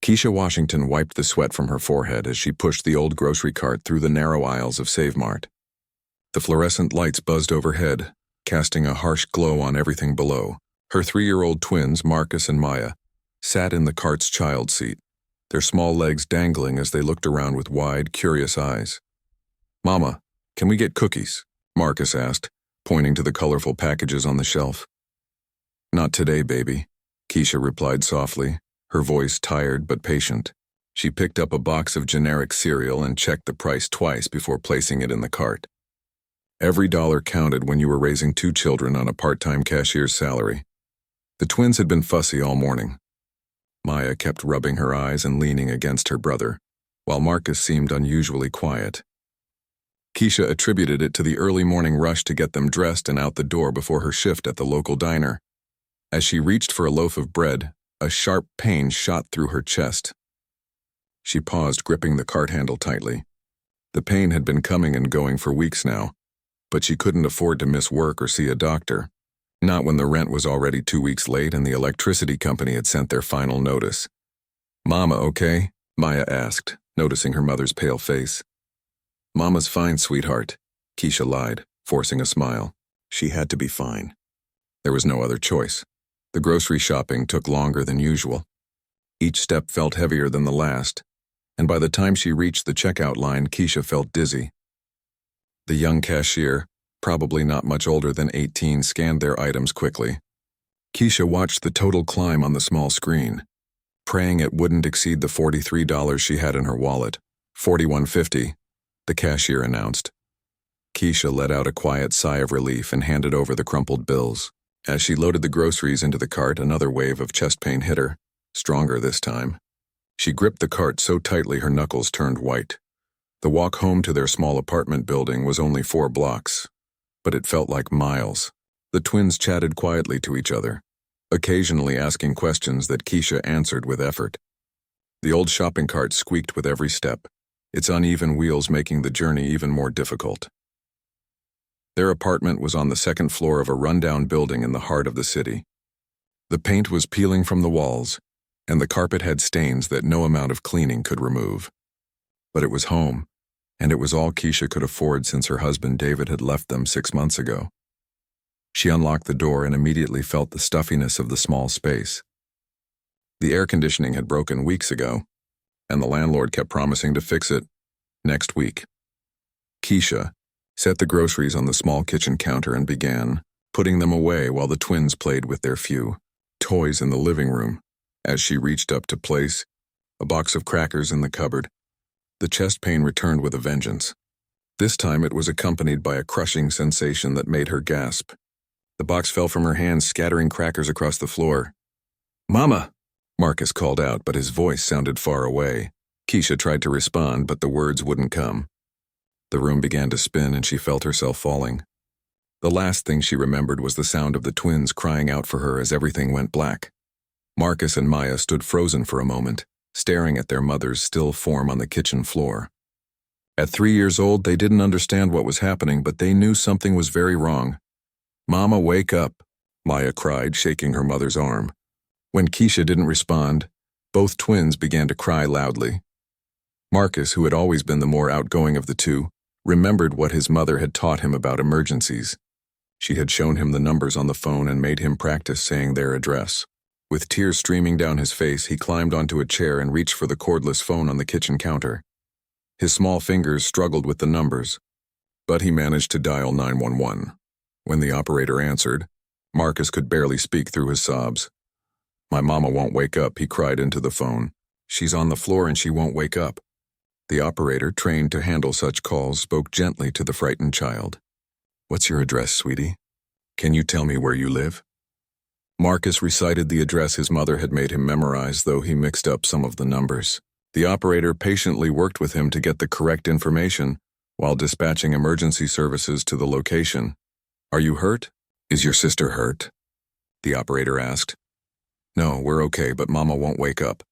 Keisha Washington wiped the sweat from her forehead as she pushed the old grocery cart through the narrow aisles of Save Mart. The fluorescent lights buzzed overhead, casting a harsh glow on everything below. Her 3-year-old twins, Marcus and Maya, sat in the cart's child seat, their small legs dangling as they looked around with wide, curious eyes. "Mama, can we get cookies?" Marcus asked, pointing to the colorful packages on the shelf. "Not today, baby," Keisha replied softly, her voice tired but patient. She picked up a box of generic cereal and checked the price twice before placing it in the cart. Every dollar counted when you were raising 2 children on a part-time cashier's salary. The twins had been fussy all morning. Maya kept rubbing her eyes and leaning against her brother, while Marcus seemed unusually quiet. Keisha attributed it to the early morning rush to get them dressed and out the door before her shift at the local diner. As she reached for a loaf of bread, a sharp pain shot through her chest. She paused, gripping the cart handle tightly. The pain had been coming and going for weeks now, but she couldn't afford to miss work or see a doctor. Not when the rent was already 2 weeks late and the electricity company had sent their final notice. "Mama, okay?" Maya asked, noticing her mother's pale face. "Mama's fine, sweetheart," Keisha lied, forcing a smile. She had to be fine. There was no other choice. The grocery shopping took longer than usual. Each step felt heavier than the last, and by the time she reached the checkout line, Keisha felt dizzy. The young cashier, probably not much older than 18, scanned their items quickly. Keisha watched the total climb on the small screen, praying it wouldn't exceed the $43 she had in her wallet. $41.50, the cashier announced. Keisha let out a quiet sigh of relief and handed over the crumpled bills. As she loaded the groceries into the cart, another wave of chest pain hit her, stronger this time. She gripped the cart so tightly her knuckles turned white. The walk home to their small apartment building was only 4 blocks, but it felt like miles. The twins chatted quietly to each other, occasionally asking questions that Keisha answered with effort. The old shopping cart squeaked with every step, its uneven wheels making the journey even more difficult. Their apartment was on the 2nd floor of a rundown building in the heart of the city. The paint was peeling from the walls, and the carpet had stains that no amount of cleaning could remove. But it was home, and it was all Keisha could afford since her husband David had left them 6 months ago. She unlocked the door and immediately felt the stuffiness of the small space. The air conditioning had broken weeks ago, and the landlord kept promising to fix it next week. Keisha set the groceries on the small kitchen counter and began putting them away while the twins played with their few toys in the living room. As she reached up to place a box of crackers in the cupboard, the chest pain returned with a vengeance. This time it was accompanied by a crushing sensation that made her gasp. The box fell from her hands, scattering crackers across the floor. "Mama!" Marcus called out, but his voice sounded far away. Keisha tried to respond, but the words wouldn't come. The room began to spin and she felt herself falling. The last thing she remembered was the sound of the twins crying out for her as everything went black. Marcus and Maya stood frozen for a moment, staring at their mother's still form on the kitchen floor. At 3 years old, they didn't understand what was happening, but they knew something was very wrong. "Mama, wake up," Maya cried, shaking her mother's arm. When Keisha didn't respond, both twins began to cry loudly. Marcus, who had always been the more outgoing of the two, remembered what his mother had taught him about emergencies. She had shown him the numbers on the phone and made him practice saying their address. With tears streaming down his face, he climbed onto a chair and reached for the cordless phone on the kitchen counter. His small fingers struggled with the numbers, but he managed to dial 911. When the operator answered, Marcus could barely speak through his sobs. "My mama won't wake up," he cried into the phone. "She's on the floor and she won't wake up." The operator, trained to handle such calls, spoke gently to the frightened child. "What's your address, sweetie? Can you tell me where you live?" Marcus recited the address his mother had made him memorize, though he mixed up some of the numbers. The operator patiently worked with him to get the correct information while dispatching emergency services to the location. "Are you hurt? Is your sister hurt?" the operator asked. "No, we're okay, but Mama won't wake up,"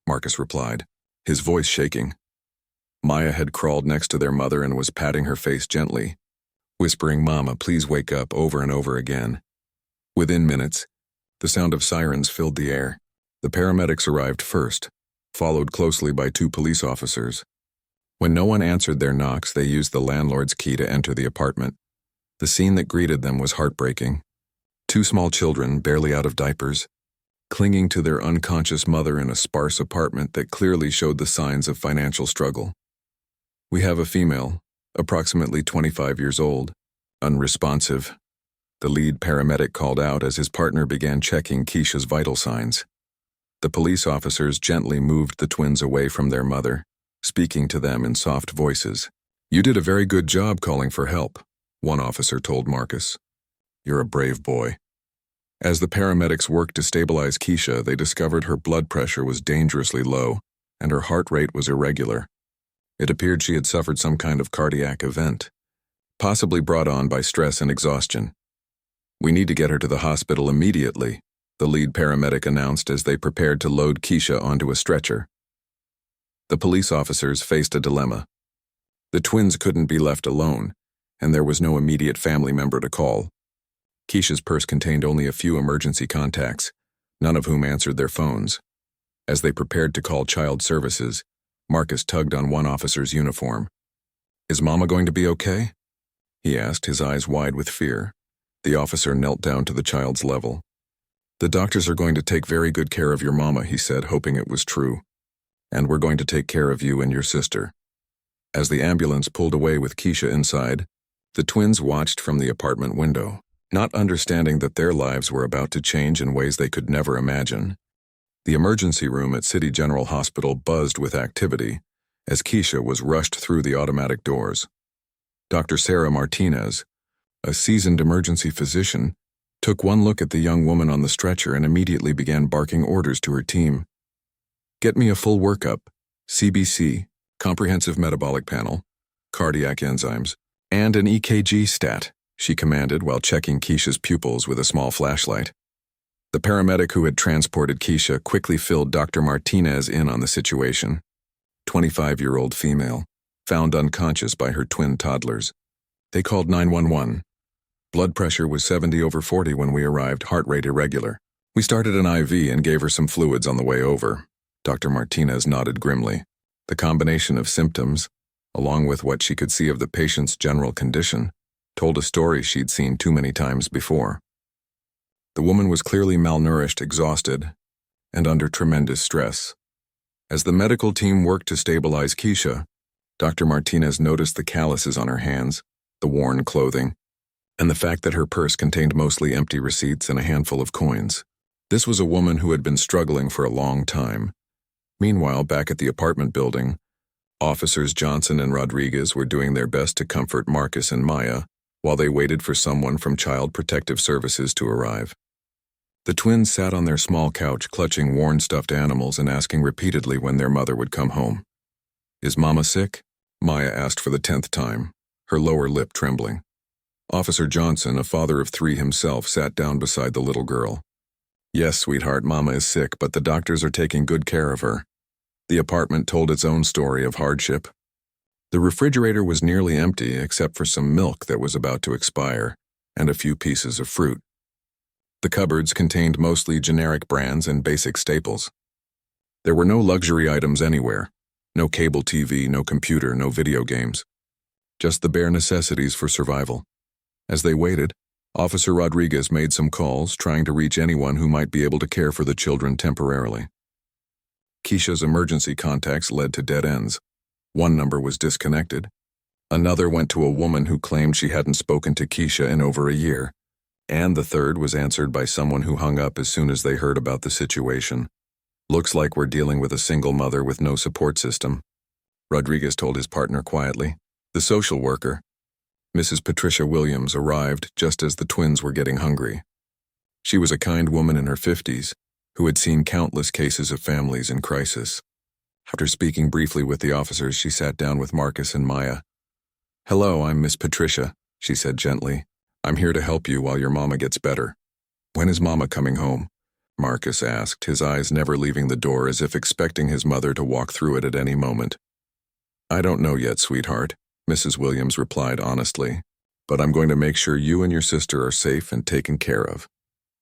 Marcus replied, his voice shaking. Maya had crawled next to their mother and was patting her face gently, whispering, "Mama, please wake up," over and over again. Within minutes, the sound of sirens filled the air. The paramedics arrived first, followed closely by 2 police officers. When no one answered their knocks, they used the landlord's key to enter the apartment. The scene that greeted them was heartbreaking. 2 small children, barely out of diapers, clinging to their unconscious mother in a sparse apartment that clearly showed the signs of financial struggle. "We have a female, approximately 25 years old, unresponsive," the lead paramedic called out as his partner began checking Keisha's vital signs. The police officers gently moved the twins away from their mother, speaking to them in soft voices. "You did a very good job calling for help," one officer told Marcus. "You're a brave boy." As the paramedics worked to stabilize Keisha, they discovered her blood pressure was dangerously low, and her heart rate was irregular. It appeared she had suffered some kind of cardiac event, possibly brought on by stress and exhaustion. "We need to get her to the hospital immediately," the lead paramedic announced as they prepared to load Keisha onto a stretcher. The police officers faced a dilemma. The twins couldn't be left alone, and there was no immediate family member to call. Keisha's purse contained only a few emergency contacts, none of whom answered their phones. As they prepared to call child services, Marcus tugged on one officer's uniform. "Is Mama going to be okay?" he asked, his eyes wide with fear. The officer knelt down to the child's level. "The doctors are going to take very good care of your mama," he said, hoping it was true. "And we're going to take care of you and your sister." As the ambulance pulled away with Keisha inside, the twins watched from the apartment window, not understanding that their lives were about to change in ways they could never imagine. The emergency room at City General Hospital buzzed with activity as Keisha was rushed through the automatic doors. Dr. Sarah Martinez, a seasoned emergency physician, took one look at the young woman on the stretcher and immediately began barking orders to her team. "Get me a full workup, CBC, comprehensive metabolic panel, cardiac enzymes, and an EKG stat," she commanded while checking Keisha's pupils with a small flashlight. The paramedic who had transported Keisha quickly filled Dr. Martinez in on the situation. 25-year-old female, found unconscious by her twin toddlers. They called 911. Blood pressure was 70/40 when we arrived, heart rate irregular. We started an IV and gave her some fluids on the way over. Dr. Martinez nodded grimly. The combination of symptoms, along with what she could see of the patient's general condition, told a story she'd seen too many times before. The woman was clearly malnourished, exhausted, and under tremendous stress. As the medical team worked to stabilize Keisha, Dr. Martinez noticed the calluses on her hands, the worn clothing, and the fact that her purse contained mostly empty receipts and a handful of coins. This was a woman who had been struggling for a long time. Meanwhile, back at the apartment building, Officers Johnson and Rodriguez were doing their best to comfort Marcus and Maya while they waited for someone from Child Protective Services to arrive. The twins sat on their small couch clutching worn stuffed animals and asking repeatedly when their mother would come home. "Is Mama sick?" Maya asked for the 10th time, her lower lip trembling. Officer Johnson, a father of 3 himself, sat down beside the little girl. "Yes, sweetheart, Mama is sick, but the doctors are taking good care of her." The apartment told its own story of hardship. The refrigerator was nearly empty except for some milk that was about to expire and a few pieces of fruit. The cupboards contained mostly generic brands and basic staples. There were no luxury items anywhere, no cable TV, no computer, no video games. Just the bare necessities for survival. As they waited, Officer Rodriguez made some calls, trying to reach anyone who might be able to care for the children temporarily. Keisha's emergency contacts led to dead ends. One number was disconnected. Another went to a woman who claimed she hadn't spoken to Keisha in over a year. And the third was answered by someone who hung up as soon as they heard about the situation. "Looks like we're dealing with a single mother with no support system," Rodriguez told his partner quietly. The social worker, Mrs. Patricia Williams, arrived just as the twins were getting hungry. She was a kind woman in her 50s who had seen countless cases of families in crisis. After speaking briefly with the officers, she sat down with Marcus and Maya. "Hello, I'm Miss Patricia," she said gently. "I'm here to help you while your mama gets better." "When is Mama coming home?" Marcus asked, his eyes never leaving the door as if expecting his mother to walk through it at any moment. "I don't know yet, sweetheart," Mrs. Williams replied honestly, "but I'm going to make sure you and your sister are safe and taken care of."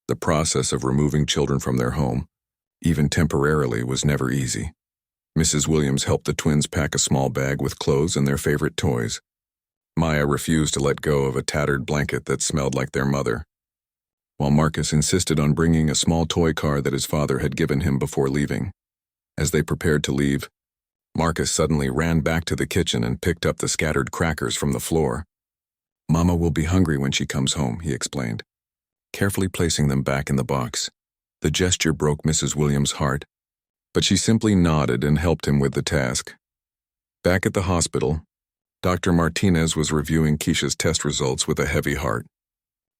The process of removing children from their home, even temporarily, was never easy. Mrs. Williams helped the twins pack a small bag with clothes and their favorite toys. Maya refused to let go of a tattered blanket that smelled like their mother, while Marcus insisted on bringing a small toy car that his father had given him before leaving. As they prepared to leave, Marcus suddenly ran back to the kitchen and picked up the scattered crackers from the floor. "Mama will be hungry when she comes home," he explained, carefully placing them back in the box. The gesture broke Mrs. Williams' heart, but she simply nodded and helped him with the task. Back at the hospital, Dr. Martinez was reviewing Keisha's test results with a heavy heart.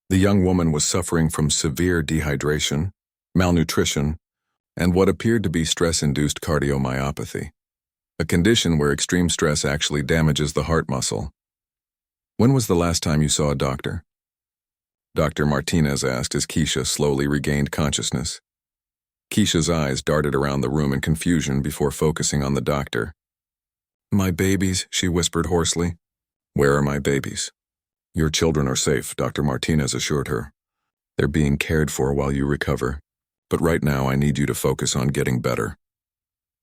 The young woman was suffering from severe dehydration, malnutrition, and what appeared to be stress-induced cardiomyopathy, a condition where extreme stress actually damages the heart muscle. "When was the last time you saw a doctor?" Dr. Martinez asked as Keisha slowly regained consciousness. Keisha's eyes darted around the room in confusion before focusing on the doctor. "My babies," she whispered hoarsely. "Where are my babies?" "Your children are safe," Dr. Martinez assured her. "They're being cared for while you recover. But right now I need you to focus on getting better."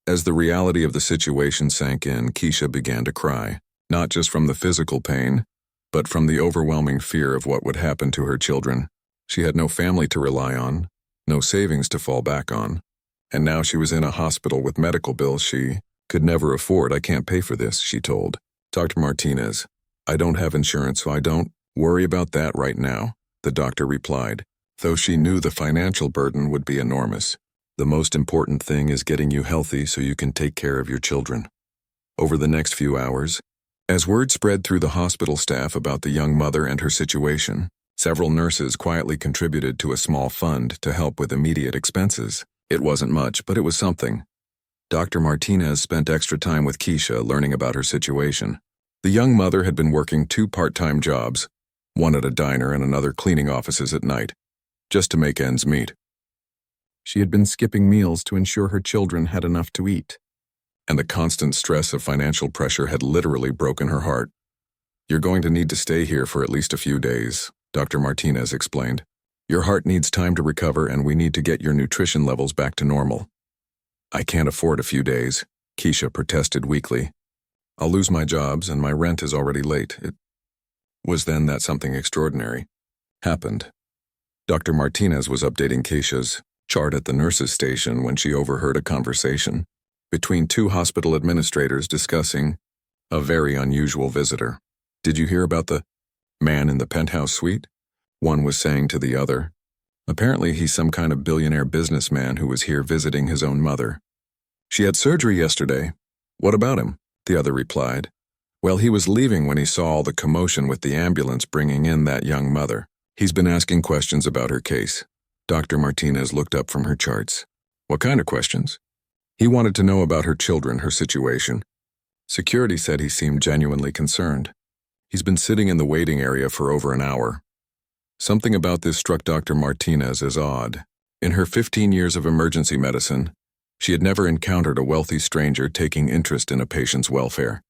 As the reality of the situation sank in, Keisha began to cry, not just from the physical pain, but from the overwhelming fear of what would happen to her children. She had no family to rely on, no savings to fall back on, and now she was in a hospital with medical bills she could never afford. "I can't pay for this," she told Dr. Martinez. "I don't have insurance, so I don't worry about that right now," the doctor replied, though she knew the financial burden would be enormous. "The most important thing is getting you healthy so you can take care of your children." Over the next few hours, as word spread through the hospital staff about the young mother and her situation, several nurses quietly contributed to a small fund to help with immediate expenses. It wasn't much, but it was something. Dr. Martinez spent extra time with Keisha learning about her situation. The young mother had been working 2 part-time jobs, one at a diner and another cleaning offices at night, just to make ends meet. She had been skipping meals to ensure her children had enough to eat, and the constant stress of financial pressure had literally broken her heart. "You're going to need to stay here for at least a few days," Dr. Martinez explained. "Your heart needs time to recover and we need to get your nutrition levels back to normal." "I can't afford a few days," Keisha protested weakly. "I'll lose my jobs and my rent is already late." It was then that something extraordinary happened. Dr. Martinez was updating Keisha's chart at the nurses' station when she overheard a conversation between 2 hospital administrators discussing a very unusual visitor. "Did you hear about the man in the penthouse suite?" one was saying to the other. "Apparently he's some kind of billionaire businessman who was here visiting his own mother." "She had surgery yesterday. What about him?" the other replied. "Well, he was leaving when he saw all the commotion with the ambulance bringing in that young mother. He's been asking questions about her case." Dr. Martinez looked up from her charts. "What kind of questions?" "He wanted to know about her children, her situation. Security said he seemed genuinely concerned. He's been sitting in the waiting area for over an hour." Something about this struck Dr. Martinez as odd. In her 15 years of emergency medicine, she had never encountered a wealthy stranger taking interest in a patient's welfare.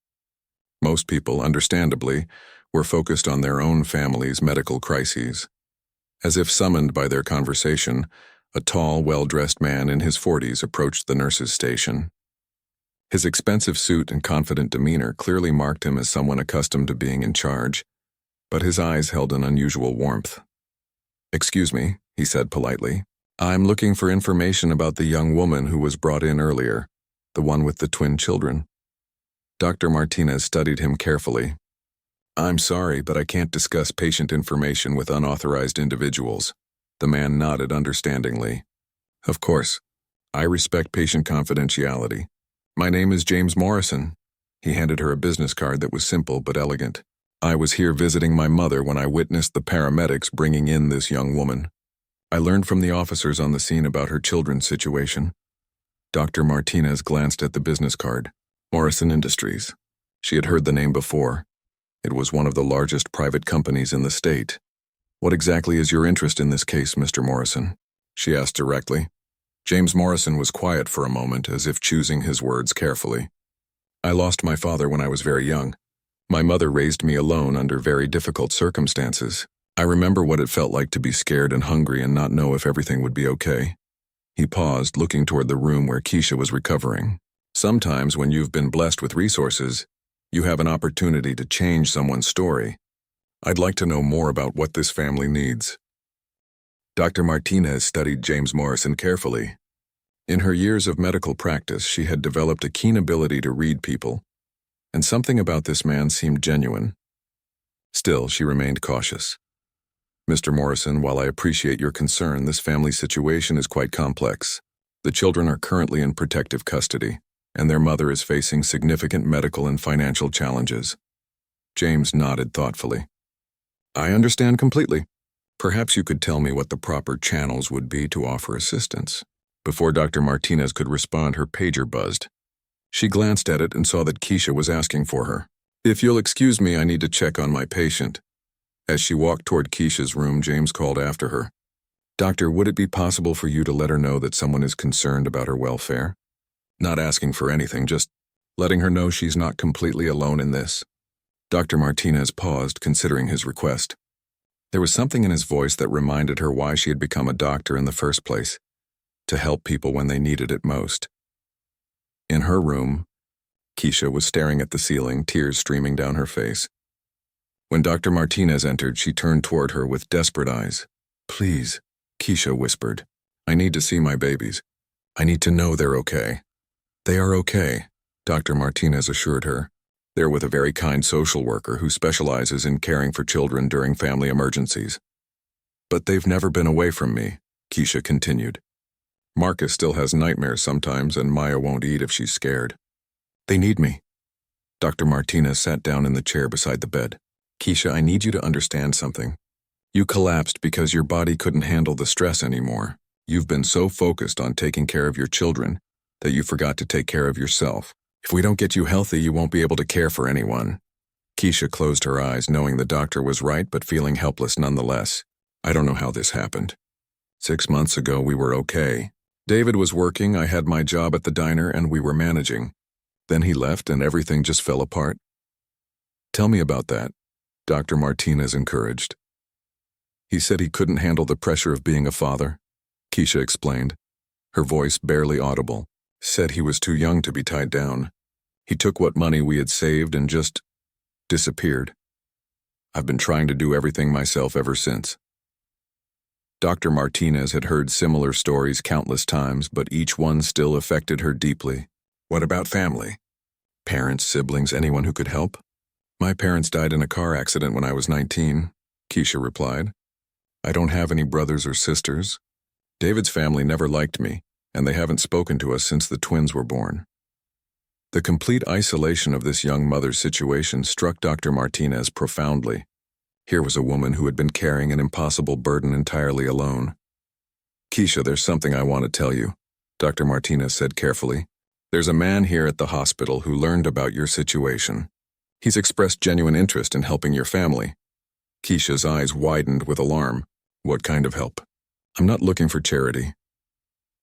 Most people, understandably, were focused on their own family's medical crises. As if summoned by their conversation, a tall, well-dressed man in his 40s approached the nurses' station. His expensive suit and confident demeanor clearly marked him as someone accustomed to being in charge, but his eyes held an unusual warmth. "Excuse me," he said politely. "I'm looking for information about the young woman who was brought in earlier, the one with the twin children." Dr. Martinez studied him carefully. "I'm sorry, but I can't discuss patient information with unauthorized individuals." The man nodded understandingly. "Of course. I respect patient confidentiality. My name is James Morrison." He handed her a business card that was simple but elegant. "I was here visiting my mother when I witnessed the paramedics bringing in this young woman. I learned from the officers on the scene about her children's situation." Dr. Martinez glanced at the business card. Morrison Industries. She had heard the name before. It was one of the largest private companies in the state. "What exactly is your interest in this case, Mr. Morrison?" she asked directly. James Morrison was quiet for a moment, as if choosing his words carefully. "I lost my father when I was very young. My mother raised me alone under very difficult circumstances. I remember what it felt like to be scared and hungry and not know if everything would be okay." He paused, looking toward the room where Keisha was recovering. Sometimes when you've been blessed with resources, you have an opportunity to change someone's story. I'd like to know more about what this family needs. Dr. Martinez studied James Morrison carefully. In her years of medical practice, she had developed a keen ability to read people, and something about this man seemed genuine. Still, she remained cautious. Mr. Morrison, while I appreciate your concern, this family situation is quite complex. The children are currently in protective custody, and their mother is facing significant medical and financial challenges. James nodded thoughtfully. I understand completely. Perhaps you could tell me what the proper channels would be to offer assistance. Before Dr. Martinez could respond, her pager buzzed. She glanced at it and saw that Keisha was asking for her. If you'll excuse me, I need to check on my patient. As she walked toward Keisha's room, James called after her. Doctor, would it be possible for you to let her know that someone is concerned about her welfare? Not asking for anything, just letting her know she's not completely alone in this. Dr. Martinez paused, considering his request. There was something in his voice that reminded her why she had become a doctor in the first place, to help people when they needed it most. In her room, Keisha was staring at the ceiling, tears streaming down her face. When Dr. Martinez entered, she turned toward her with desperate eyes. Please, Keisha whispered. I need to see my babies. I need to know they're okay. They are okay, Dr. Martinez assured her. They're with a very kind social worker who specializes in caring for children during family emergencies. But they've never been away from me, Keisha continued. Marcus still has nightmares sometimes, and Maya won't eat if she's scared. They need me. Dr. Martinez sat down in the chair beside the bed. Keisha, I need you to understand something. You collapsed because your body couldn't handle the stress anymore. You've been so focused on taking care of your children that you forgot to take care of yourself. If we don't get you healthy, you won't be able to care for anyone. Keisha closed her eyes, knowing the doctor was right but feeling helpless nonetheless. I don't know how this happened. 6 months ago, we were okay. David was working, I had my job at the diner, and we were managing. Then he left and everything just fell apart. Tell me about that, Dr. Martinez encouraged. He said he couldn't handle the pressure of being a father, Keisha explained, her voice barely audible. Said he was too young to be tied down. He took what money we had saved and just disappeared. I've been trying to do everything myself ever since. Dr. Martinez had heard similar stories countless times, but each one still affected her deeply. What about family? Parents, siblings, anyone who could help? My parents died in a car accident when I was 19, Keisha replied. I don't have any brothers or sisters. David's family never liked me, and they haven't spoken to us since the twins were born. The complete isolation of this young mother's situation struck Dr. Martinez profoundly. Here was a woman who had been carrying an impossible burden entirely alone. Keisha, there's something I want to tell you, Dr. Martinez said carefully. There's a man here at the hospital who learned about your situation. He's expressed genuine interest in helping your family. Keisha's eyes widened with alarm. What kind of help? I'm not looking for charity.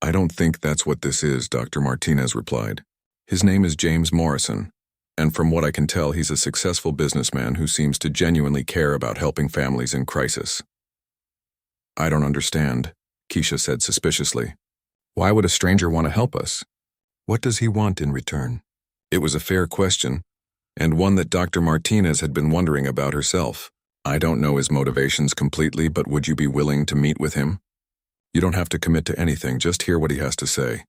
I don't think that's what this is, Dr. Martinez replied. His name is James Morrison, and from what I can tell, he's a successful businessman who seems to genuinely care about helping families in crisis. I don't understand, Keisha said suspiciously. Why would a stranger want to help us? What does he want in return? It was a fair question, and one that Dr. Martinez had been wondering about herself. I don't know his motivations completely, but would you be willing to meet with him? You don't have to commit to anything, just hear what he has to say.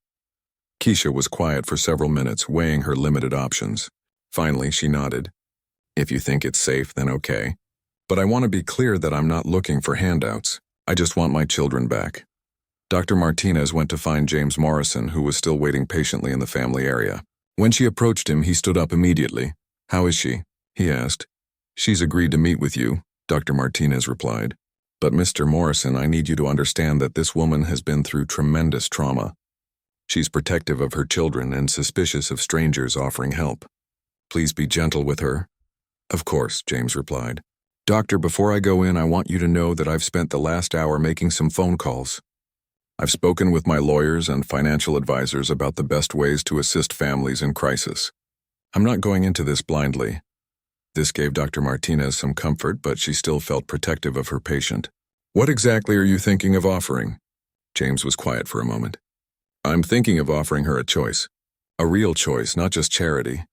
Keisha was quiet for several minutes, weighing her limited options. Finally, she nodded. If you think it's safe, then okay. But I want to be clear that I'm not looking for handouts. I just want my children back. Dr. Martinez went to find James Morrison, who was still waiting patiently in the family area. When she approached him, he stood up immediately. How is she? He asked. She's agreed to meet with you, Dr. Martinez replied. But Mr. Morrison, I need you to understand that this woman has been through tremendous trauma. She's protective of her children and suspicious of strangers offering help. Please be gentle with her. Of course, James replied. Doctor, before I go in, I want you to know that I've spent the last hour making some phone calls. I've spoken with my lawyers and financial advisors about the best ways to assist families in crisis. I'm not going into this blindly. This gave Dr. Martinez some comfort, but she still felt protective of her patient. What exactly are you thinking of offering? James was quiet for a moment. I'm thinking of offering her a choice. A real choice, not just charity.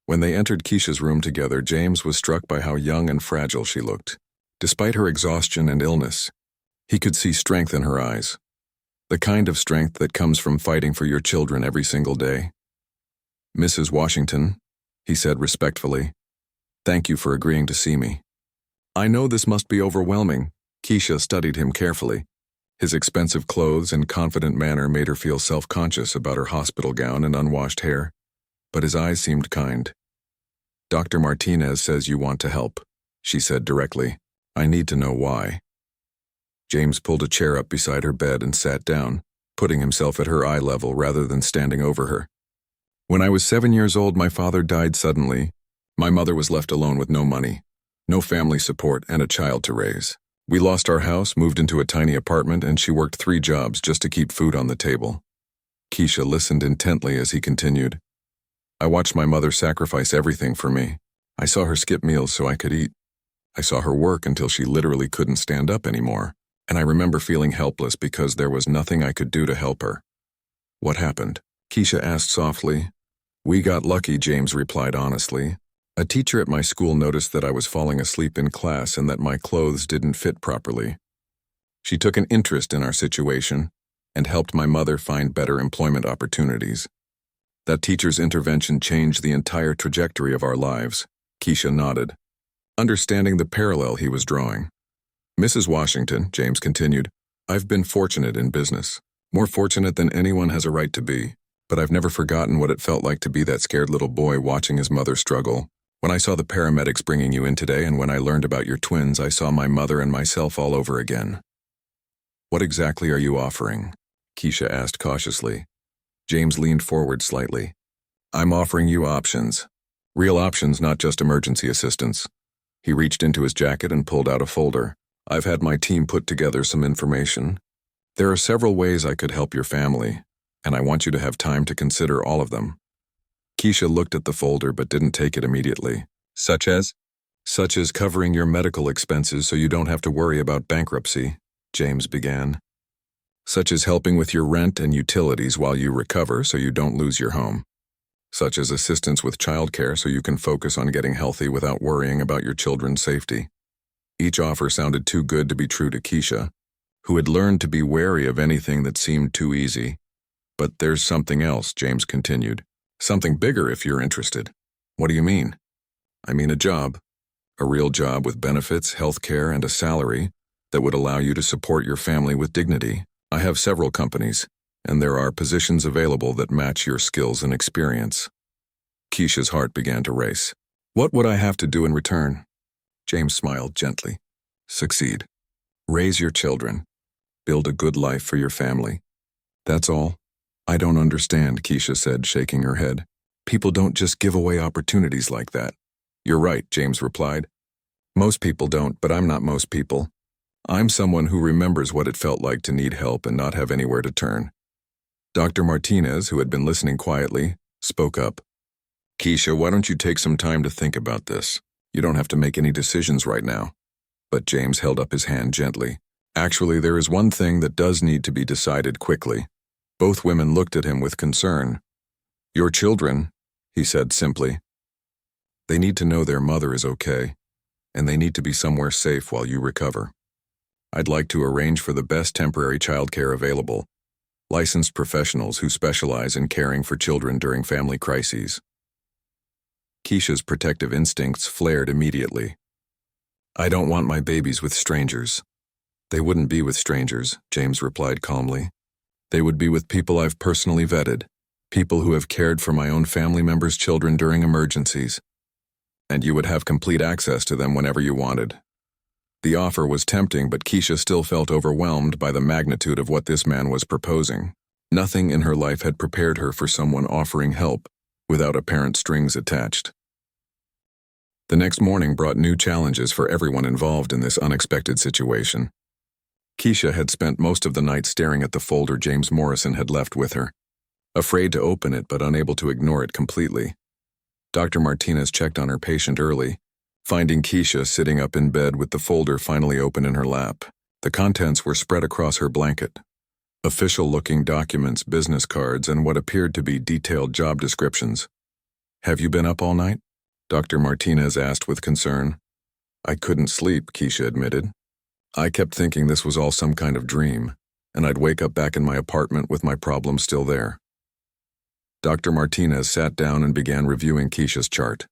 When they entered Keisha's room together, James was struck by how young and fragile she looked. Despite her exhaustion and illness, he could see strength in her eyes. The kind of strength that comes from fighting for your children every single day. "Mrs. Washington," he said respectfully, "thank you for agreeing to see me. I know this must be overwhelming." Keisha studied him carefully. His expensive clothes and confident manner made her feel self-conscious about her hospital gown and unwashed hair, but his eyes seemed kind. "Dr. Martinez says you want to help," she said directly. "I need to know why." James pulled a chair up beside her bed and sat down, putting himself at her eye level rather than standing over her. "When I was 7 years old, my father died suddenly. My mother was left alone with no money, no family support, and a child to raise. We lost our house, moved into a tiny apartment, and she worked 3 jobs just to keep food on the table." Keisha listened intently as he continued. "I watched my mother sacrifice everything for me. I saw her skip meals so I could eat. I saw her work until she literally couldn't stand up anymore, and I remember feeling helpless because there was nothing I could do to help her." "What happened?" Keisha asked softly. "We got lucky," James replied honestly. "A teacher at my school noticed that I was falling asleep in class and that my clothes didn't fit properly. She took an interest in our situation and helped my mother find better employment opportunities. That teacher's intervention changed the entire trajectory of our lives." Keisha nodded, understanding the parallel he was drawing. "Mrs. Washington," James continued, "I've been fortunate in business, more fortunate than anyone has a right to be, but I've never forgotten what it felt like to be that scared little boy watching his mother struggle. When I saw the paramedics bringing you in today and when I learned about your twins, I saw my mother and myself all over again." "What exactly are you offering?" Keisha asked cautiously. James leaned forward slightly. "I'm offering you options. Real options, not just emergency assistance." He reached into his jacket and pulled out a folder. "I've had my team put together some information. There are several ways I could help your family, and I want you to have time to consider all of them." Keisha looked at the folder but didn't take it immediately. "Such as?" "Such as covering your medical expenses so you don't have to worry about bankruptcy," James began. "Such as helping with your rent and utilities while you recover so you don't lose your home. Such as assistance with childcare so you can focus on getting healthy without worrying about your children's safety." Each offer sounded too good to be true to Keisha, who had learned to be wary of anything that seemed too easy. "But there's something else," James continued. "Something bigger if you're interested." "What do you mean?" "I mean a job. A real job with benefits, health care, and a salary that would allow you to support your family with dignity. I have several companies, and there are positions available that match your skills and experience." Keisha's heart began to race. "What would I have to do in return?" James smiled gently. "Succeed. Raise your children. Build a good life for your family. That's all." "I don't understand," Keisha said, shaking her head. "People don't just give away opportunities like that." "You're right," James replied. "Most people don't, but I'm not most people. I'm someone who remembers what it felt like to need help and not have anywhere to turn." Dr. Martinez, who had been listening quietly, spoke up. "Keisha, why don't you take some time to think about this? You don't have to make any decisions right now." But James held up his hand gently. "Actually, there is one thing that does need to be decided quickly." Both women looked at him with concern. "Your children," he said simply. "They need to know their mother is okay, and they need to be somewhere safe while you recover. I'd like to arrange for the best temporary childcare available, licensed professionals who specialize in caring for children during family crises." Keisha's protective instincts flared immediately. "I don't want my babies with strangers." "They wouldn't be with strangers," James replied calmly. "They would be with people I've personally vetted, people who have cared for my own family members' children during emergencies. And you would have complete access to them whenever you wanted." The offer was tempting, but Keisha still felt overwhelmed by the magnitude of what this man was proposing. Nothing in her life had prepared her for someone offering help without apparent strings attached. The next morning brought new challenges for everyone involved in this unexpected situation. Keisha had spent most of the night staring at the folder James Morrison had left with her, afraid to open it but unable to ignore it completely. Dr. Martinez checked on her patient early, finding Keisha sitting up in bed with the folder finally open in her lap. The contents were spread across her blanket. Official-looking documents, business cards, and what appeared to be detailed job descriptions. "Have you been up all night?" Dr. Martinez asked with concern. "I couldn't sleep," Keisha admitted. "I kept thinking this was all some kind of dream, and I'd wake up back in my apartment with my problems still there." Dr. Martinez sat down and began reviewing Keisha's chart.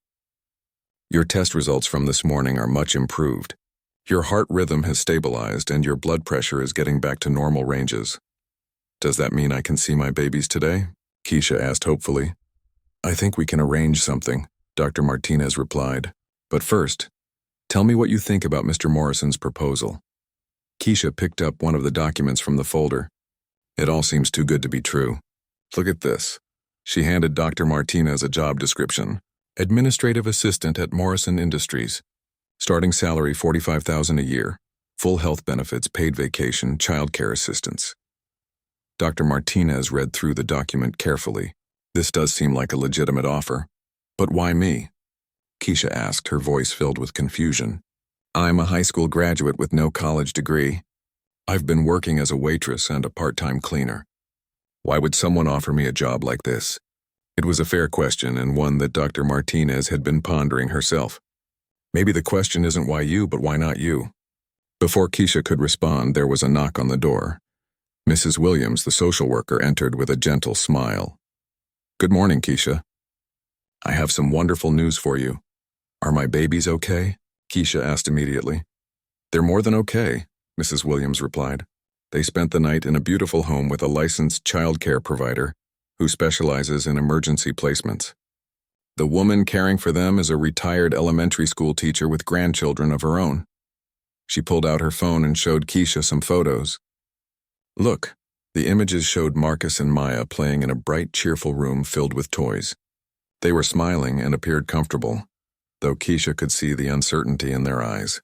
"Your test results from this morning are much improved. Your heart rhythm has stabilized and your blood pressure is getting back to normal ranges." "Does that mean I can see my babies today?" Keisha asked hopefully. "I think we can arrange something," Dr. Martinez replied. "But first, tell me what you think about Mr. Morrison's proposal." Keisha picked up one of the documents from the folder. "It all seems too good to be true. Look at this." She handed Dr. Martinez a job description. "Administrative assistant at Morrison Industries. Starting salary $45,000 a year. Full health benefits, paid vacation, childcare assistance." Dr. Martinez read through the document carefully. "This does seem like a legitimate offer. But why me?" Keisha asked, her voice filled with confusion. "I'm a high school graduate with no college degree. I've been working as a waitress and a part-time cleaner. Why would someone offer me a job like this?" It was a fair question and one that Dr. Martinez had been pondering herself. Maybe the question isn't why you, but why not you? Before Keisha could respond, there was a knock on the door. Mrs. Williams, the social worker, entered with a gentle smile. "Good morning, Keisha. I have some wonderful news for you." "Are my babies okay?" Keisha asked immediately. "They're more than okay," Mrs. Williams replied. "They spent the night in a beautiful home with a licensed child care provider who specializes in emergency placements. The woman caring for them is a retired elementary school teacher with grandchildren of her own." She pulled out her phone and showed Keisha some photos. "Look." The images showed Marcus and Maya playing in a bright, cheerful room filled with toys. They were smiling and appeared comfortable, though Keisha could see the uncertainty in their eyes.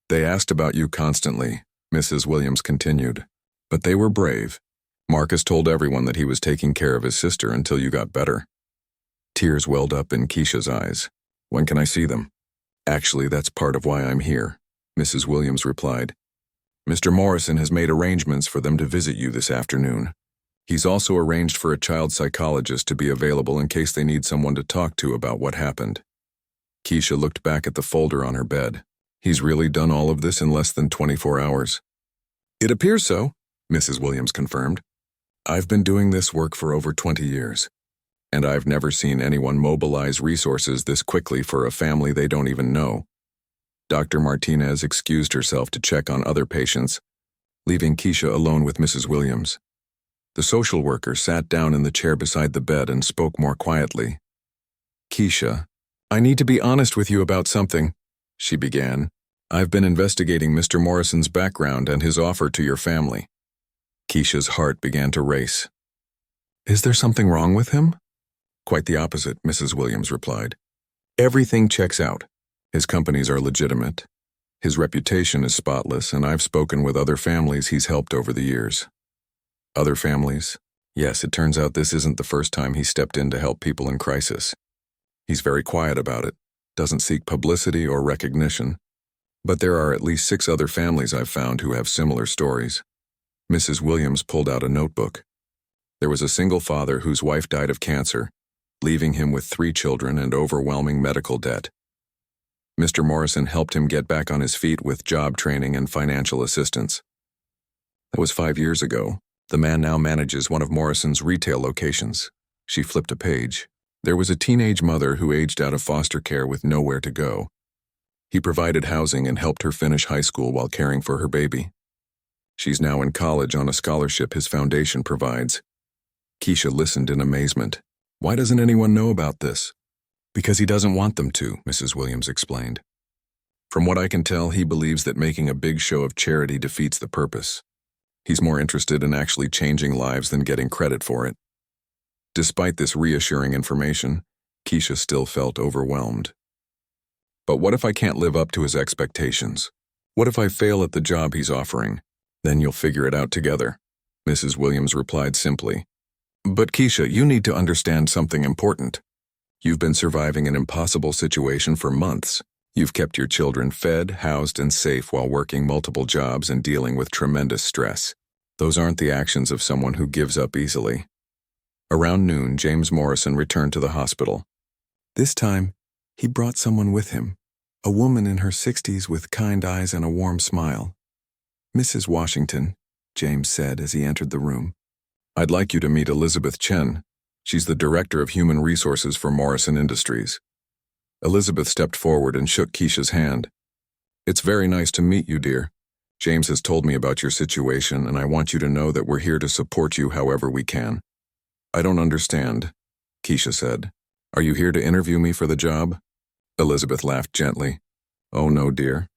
"They asked about you constantly," Mrs. Williams continued, "but they were brave. Marcus told everyone that he was taking care of his sister until you got better." Tears welled up in Keisha's eyes. "When can I see them?" "Actually, that's part of why I'm here," Mrs. Williams replied. "Mr. Morrison has made arrangements for them to visit you this afternoon. He's also arranged for a child psychologist to be available in case they need someone to talk to about what happened." Keisha looked back at the folder on her bed. "He's really done all of this in less than 24 hours. "It appears so," Mrs. Williams confirmed. "I've been doing this work for over 20 years, and I've never seen anyone mobilize resources this quickly for a family they don't even know." Dr. Martinez excused herself to check on other patients, leaving Keisha alone with Mrs. Williams. The social worker sat down in the chair beside the bed and spoke more quietly. "Keisha, I need to be honest with you about something," she began. "I've been investigating Mr. Morrison's background and his offer to your family." Keisha's heart began to race. "Is there something wrong with him?" "Quite the opposite," Mrs. Williams replied. "Everything checks out. His companies are legitimate. His reputation is spotless, and I've spoken with other families he's helped over the years." "Other families?" "Yes, it turns out this isn't the first time he stepped in to help people in crisis. He's very quiet about it, doesn't seek publicity or recognition. But there are at least 6 other families I've found who have similar stories." Mrs. Williams pulled out a notebook. There was a single father whose wife died of cancer, leaving him with 3 children and overwhelming medical debt. Mr. Morrison helped him get back on his feet with job training and financial assistance. That was 5 years ago. The man now manages one of Morrison's retail locations. She flipped a page. There was a teenage mother who aged out of foster care with nowhere to go. He provided housing and helped her finish high school while caring for her baby. She's now in college on a scholarship his foundation provides. Keisha listened in amazement. "Why doesn't anyone know about this?" "Because he doesn't want them to," Mrs. Williams explained. "From what I can tell, he believes that making a big show of charity defeats the purpose. He's more interested in actually changing lives than getting credit for it." Despite this reassuring information, Keisha still felt overwhelmed. "But what if I can't live up to his expectations? What if I fail at the job he's offering? Then you'll figure it out together," Mrs. Williams replied simply. "But Keisha, you need to understand something important. You've been surviving an impossible situation for months. You've kept your children fed, housed, and safe while working multiple jobs and dealing with tremendous stress. Those aren't the actions of someone who gives up easily. Around noon, James Morrison returned to the hospital. This time, he brought someone with him, a woman in her 60s with kind eyes and a warm smile. "Mrs. Washington," James said as he entered the room. "I'd like you to meet Elizabeth Chen. She's the Director of Human Resources for Morrison Industries." Elizabeth stepped forward and shook Keisha's hand. "It's very nice to meet you, dear. James has told me about your situation, and I want you to know that we're here to support you however we can." "I don't understand," Keisha said. "Are you here to interview me for the job?" Elizabeth laughed gently. "Oh no, dear.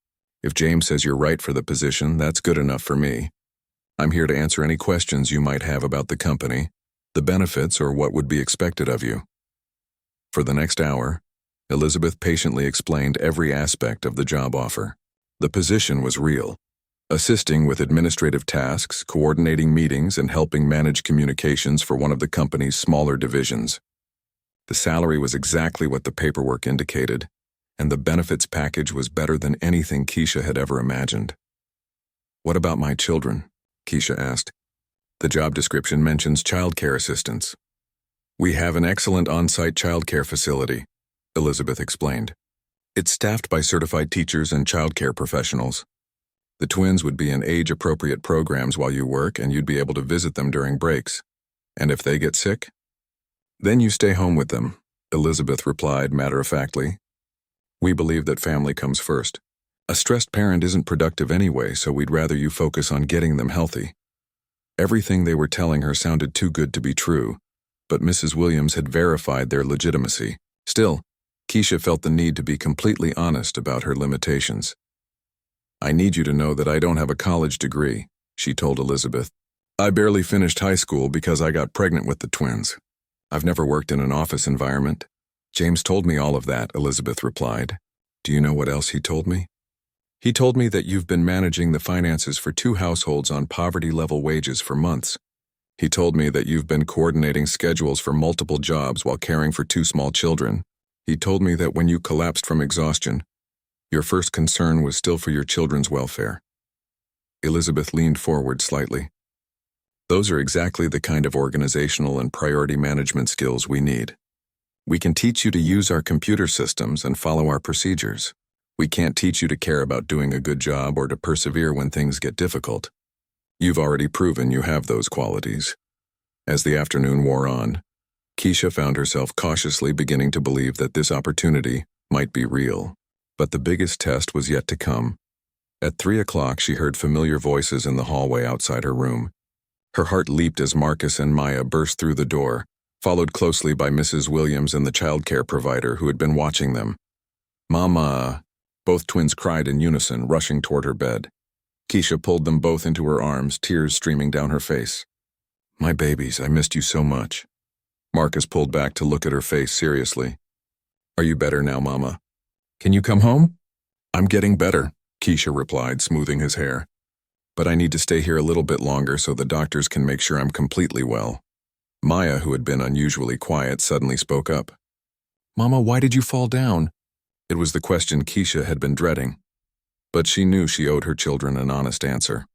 If James says you're right for the position, that's good enough for me. I'm here to answer any questions you might have about the company, the benefits, or what would be expected of you." For the next hour, Elizabeth patiently explained every aspect of the job offer. The position was real. Assisting with administrative tasks, coordinating meetings, and helping manage communications for one of the company's smaller divisions. The salary was exactly what the paperwork indicated, and the benefits package was better than anything Keisha had ever imagined. "What about my children?" Keisha asked. "The job description mentions childcare assistants." "We have an excellent on-site childcare facility," Elizabeth explained. "It's staffed by certified teachers and childcare professionals. The twins would be in age-appropriate programs while you work, and you'd be able to visit them during breaks. And if they get sick, then you stay home with them," Elizabeth replied matter-of-factly. "We believe that family comes first. A stressed parent isn't productive anyway, so we'd rather you focus on getting them healthy." Everything they were telling her sounded too good to be true, but Mrs. Williams had verified their legitimacy. Still, Keisha felt the need to be completely honest about her limitations. "I need you to know that I don't have a college degree," she told Elizabeth. "I barely finished high school because I got pregnant with the twins. I've never worked in an office environment." "James told me all of that," Elizabeth replied. "Do you know what else he told me?" "He told me that you've been managing the finances for 2 households on poverty-level wages for months. He told me that you've been coordinating schedules for multiple jobs while caring for 2 small children. He told me that when you collapsed from exhaustion, your first concern was still for your children's welfare." Elizabeth leaned forward slightly. "Those are exactly the kind of organizational and priority management skills we need. We can teach you to use our computer systems and follow our procedures. We can't teach you to care about doing a good job or to persevere when things get difficult. You've already proven you have those qualities." As the afternoon wore on, Keisha found herself cautiously beginning to believe that this opportunity might be real. But the biggest test was yet to come. At 3 o'clock, she heard familiar voices in the hallway outside her room. Her heart leaped as Marcus and Maya burst through the door, followed closely by Mrs. Williams and the childcare provider who had been watching them. "Mama!" Both twins cried in unison, rushing toward her bed. Keisha pulled them both into her arms, tears streaming down her face. "My babies, I missed you so much." Marcus pulled back to look at her face seriously. "Are you better now, Mama? Can you come home?" "I'm getting better," Keisha replied, smoothing his hair. "But I need to stay here a little bit longer so the doctors can make sure I'm completely well." Maya, who had been unusually quiet, suddenly spoke up. "Mama, why did you fall down?" It was the question Keisha had been dreading, but she knew she owed her children an honest answer.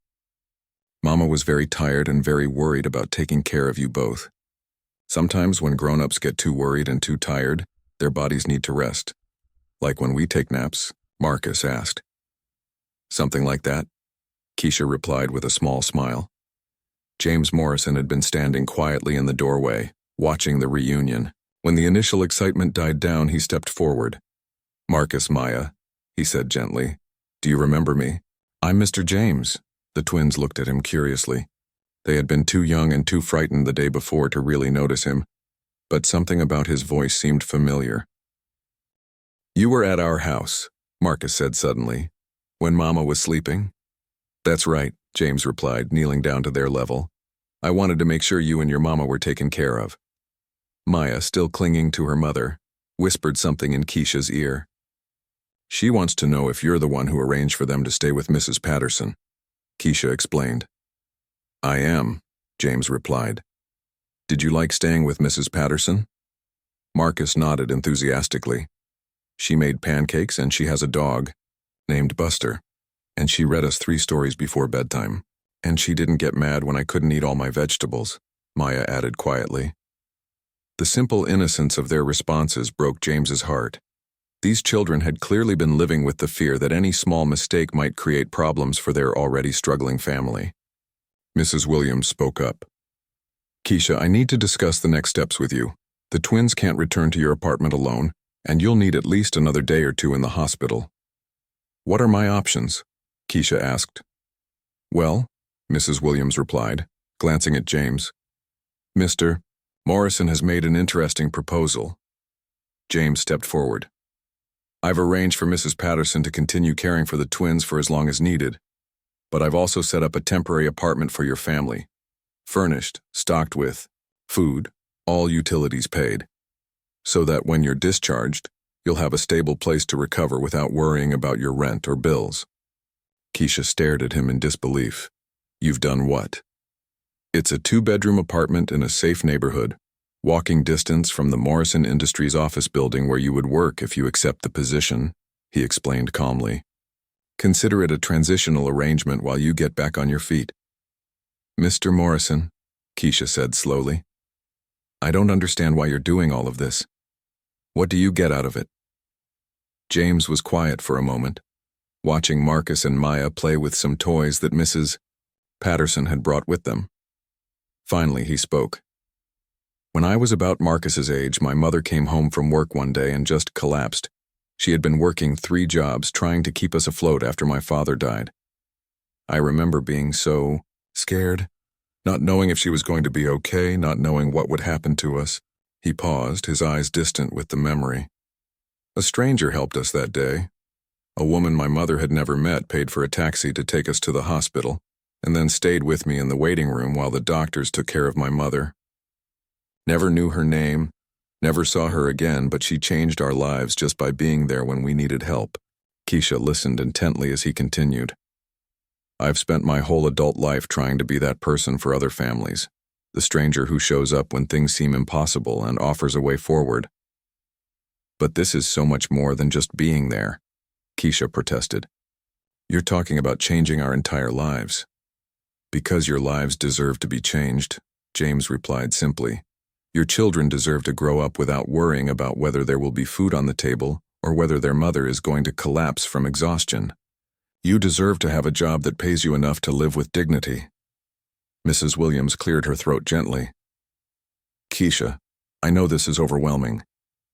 "Mama was very tired and very worried about taking care of you both. Sometimes when grown-ups get too worried and too tired, their bodies need to rest. Like when we take naps," Marcus asked. "Something like that," Keisha replied with a small smile. James Morrison had been standing quietly in the doorway, watching the reunion. When the initial excitement died down, he stepped forward. "Marcus, Maya," he said gently. "Do you remember me?" "I'm Mr. James." The twins looked at him curiously. They had been too young and too frightened the day before to really notice him, but something about his voice seemed familiar. "You were at our house," Marcus said suddenly, "when Mama was sleeping?" "That's right," James replied, kneeling down to their level. "I wanted to make sure you and your mama were taken care of." Maya, still clinging to her mother, whispered something in Keisha's ear. "She wants to know if you're the one who arranged for them to stay with Mrs. Patterson," Keisha explained. "I am," James replied. "Did you like staying with Mrs. Patterson?" Marcus nodded enthusiastically. "She made pancakes and she has a dog named Buster, and she read us 3 stories before bedtime." And she didn't get mad when I couldn't eat all my vegetables, Maya added quietly. The simple innocence of their responses broke James's heart. These children had clearly been living with the fear that any small mistake might create problems for their already struggling family. Mrs. Williams spoke up. Keisha, I need to discuss the next steps with you. The twins can't return to your apartment alone, and you'll need at least another day or two in the hospital. What are my options? Keisha asked. Well, Mrs. Williams replied, glancing at James. Mr. Morrison has made an interesting proposal. James stepped forward. I've arranged for Mrs. Patterson to continue caring for the twins for as long as needed, but I've also set up a temporary apartment for your family, furnished, stocked with food, all utilities paid, so that when you're discharged, you'll have a stable place to recover without worrying about your rent or bills. Keisha stared at him in disbelief. You've done what? It's a 2-bedroom apartment in a safe neighborhood, walking distance from the Morrison Industries office building where you would work if you accept the position, he explained calmly. Consider it a transitional arrangement while you get back on your feet. Mr. Morrison, Keisha said slowly, I don't understand why you're doing all of this. What do you get out of it? James was quiet for a moment, watching Marcus and Maya play with some toys that Mrs. Patterson had brought with them. Finally, he spoke. When I was about Marcus's age, my mother came home from work one day and just collapsed. She had been working 3 jobs trying to keep us afloat after my father died. I remember being so scared, not knowing if she was going to be okay, not knowing what would happen to us. He paused, his eyes distant with the memory. A stranger helped us that day. A woman my mother had never met paid for a taxi to take us to the hospital, and then stayed with me in the waiting room while the doctors took care of my mother. Never knew her name, never saw her again, but she changed our lives just by being there when we needed help. Keisha listened intently as he continued. I've spent my whole adult life trying to be that person for other families, the stranger who shows up when things seem impossible and offers a way forward. But this is so much more than just being there, Keisha protested. You're talking about changing our entire lives. Because your lives deserve to be changed, James replied simply. Your children deserve to grow up without worrying about whether there will be food on the table or whether their mother is going to collapse from exhaustion. You deserve to have a job that pays you enough to live with dignity. Mrs. Williams cleared her throat gently. Keisha, I know this is overwhelming,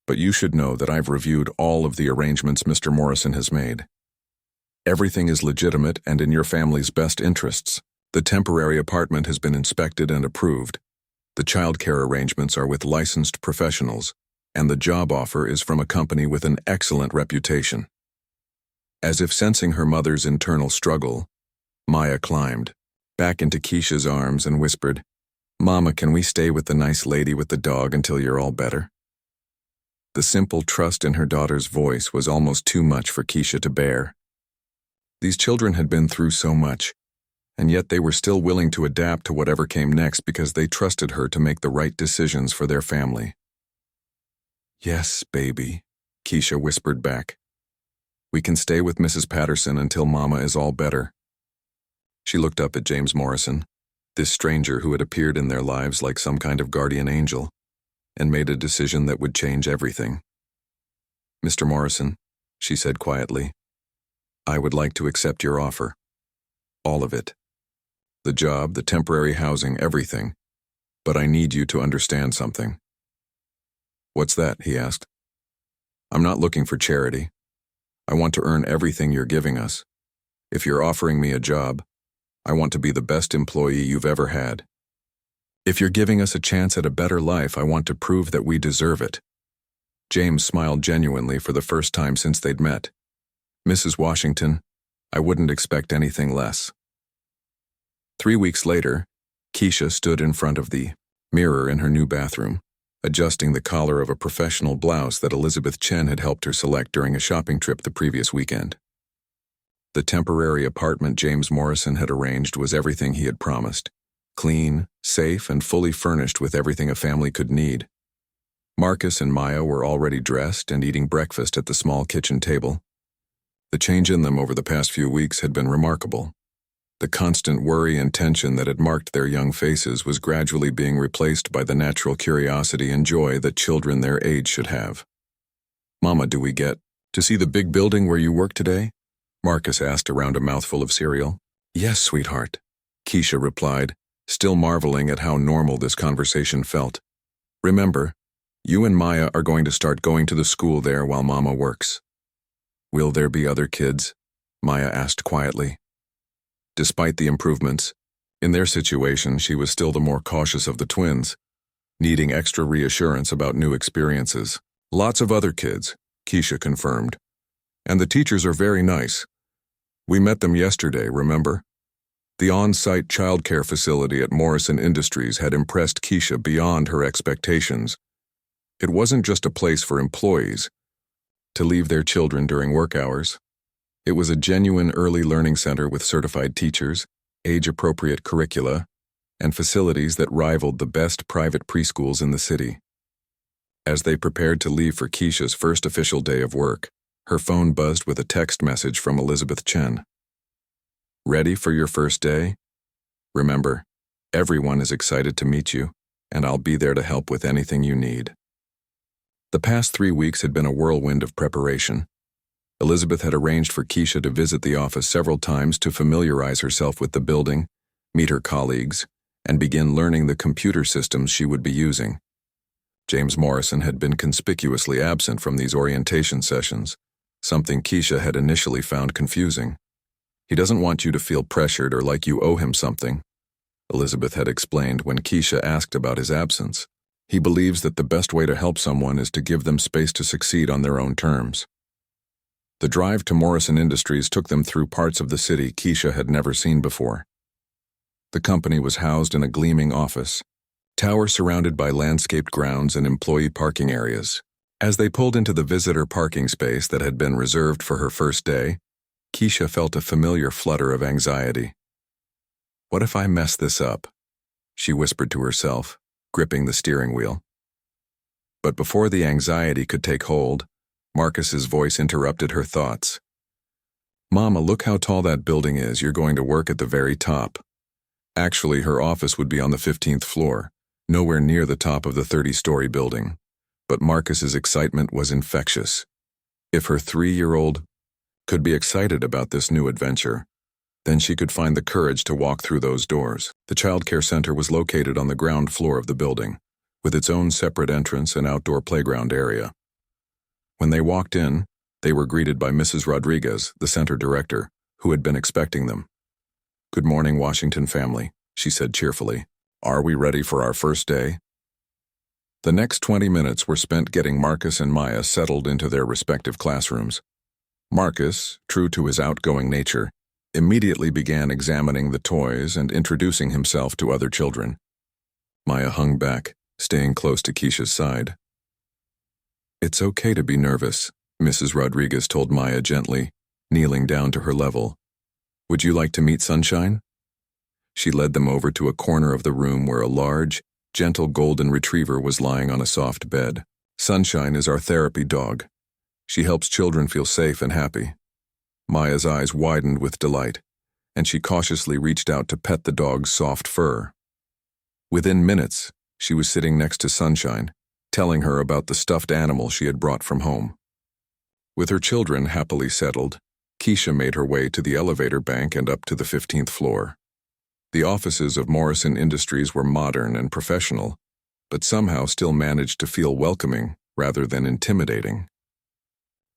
but you should know that I've reviewed all of the arrangements Mr. Morrison has made. Everything is legitimate and in your family's best interests. The temporary apartment has been inspected and approved. The childcare arrangements are with licensed professionals, and the job offer is from a company with an excellent reputation. As if sensing her mother's internal struggle, Maya climbed back into Keisha's arms and whispered, Mama, can we stay with the nice lady with the dog until you're all better? The simple trust in her daughter's voice was almost too much for Keisha to bear. These children had been through so much, and yet they were still willing to adapt to whatever came next because they trusted her to make the right decisions for their family. Yes, baby, Keisha whispered back. We can stay with Mrs. Patterson until Mama is all better. She looked up at James Morrison, this stranger who had appeared in their lives like some kind of guardian angel, and made a decision that would change everything. Mr. Morrison, she said quietly, I would like to accept your offer. All of it. The job, the temporary housing, everything. But I need you to understand something. What's that? He asked. I'm not looking for charity. I want to earn everything you're giving us. If you're offering me a job, I want to be the best employee you've ever had. If you're giving us a chance at a better life, I want to prove that we deserve it. James smiled genuinely for the first time since they'd met. Mrs. Washington, I wouldn't expect anything less. 3 weeks later, Keisha stood in front of the mirror in her new bathroom, adjusting the collar of a professional blouse that Elizabeth Chen had helped her select during a shopping trip the previous weekend. The temporary apartment James Morrison had arranged was everything he had promised. Clean, safe, and fully furnished with everything a family could need. Marcus and Maya were already dressed and eating breakfast at the small kitchen table. The change in them over the past few weeks had been remarkable. The constant worry and tension that had marked their young faces was gradually being replaced by the natural curiosity and joy that children their age should have. "Mama, do we get to see the big building where you work today?" Marcus asked around a mouthful of cereal. "Yes, sweetheart," Keisha replied, still marveling at how normal this conversation felt. "Remember, you and Maya are going to start going to the school there while Mama works." "Will there be other kids?" Maya asked quietly. Despite the improvements, in their situation she was still the more cautious of the twins, needing extra reassurance about new experiences. "Lots of other kids," Keisha confirmed. "And the teachers are very nice. We met them yesterday, remember?" The on-site childcare facility at Morrison Industries had impressed Keisha beyond her expectations. It wasn't just a place for employees to leave their children during work hours. It was a genuine early learning center with certified teachers, age-appropriate curricula, and facilities that rivaled the best private preschools in the city. As they prepared to leave for Keisha's first official day of work, her phone buzzed with a text message from Elizabeth Chen. "Ready for your first day? Remember, everyone is excited to meet you, and I'll be there to help with anything you need." The past 3 weeks had been a whirlwind of preparation. Elizabeth had arranged for Keisha to visit the office several times to familiarize herself with the building, meet her colleagues, and begin learning the computer systems she would be using. James Morrison had been conspicuously absent from these orientation sessions, something Keisha had initially found confusing. "He doesn't want you to feel pressured or like you owe him something," Elizabeth had explained when Keisha asked about his absence. "He believes that the best way to help someone is to give them space to succeed on their own terms." The drive to Morrison Industries took them through parts of the city Keisha had never seen before. The company was housed in a gleaming office, tower surrounded by landscaped grounds and employee parking areas. As they pulled into the visitor parking space that had been reserved for her first day, Keisha felt a familiar flutter of anxiety. "What if I mess this up?" she whispered to herself, gripping the steering wheel. But before the anxiety could take hold, Marcus's voice interrupted her thoughts. "Mama, look how tall that building is. You're going to work at the very top." Actually, her office would be on the 15th floor, nowhere near the top of the 30-story building. But Marcus's excitement was infectious. If her 3-year-old could be excited about this new adventure, then she could find the courage to walk through those doors. The childcare center was located on the ground floor of the building, with its own separate entrance and outdoor playground area. When they walked in, they were greeted by Mrs. Rodriguez, the center director, who had been expecting them. "Good morning, Washington family," she said cheerfully. "Are we ready for our first day?" The next 20 minutes were spent getting Marcus and Maya settled into their respective classrooms. Marcus, true to his outgoing nature, immediately began examining the toys and introducing himself to other children. Maya hung back, staying close to Keisha's side. "It's okay to be nervous," Mrs. Rodriguez told Maya gently, kneeling down to her level. "Would you like to meet Sunshine?" She led them over to a corner of the room where a large, gentle golden retriever was lying on a soft bed. "Sunshine is our therapy dog. She helps children feel safe and happy." Maya's eyes widened with delight, and she cautiously reached out to pet the dog's soft fur. Within minutes, she was sitting next to Sunshine, telling her about the stuffed animal she had brought from home. With her children happily settled, Keisha made her way to the elevator bank and up to the 15th floor. The offices of Morrison Industries were modern and professional, but somehow still managed to feel welcoming rather than intimidating.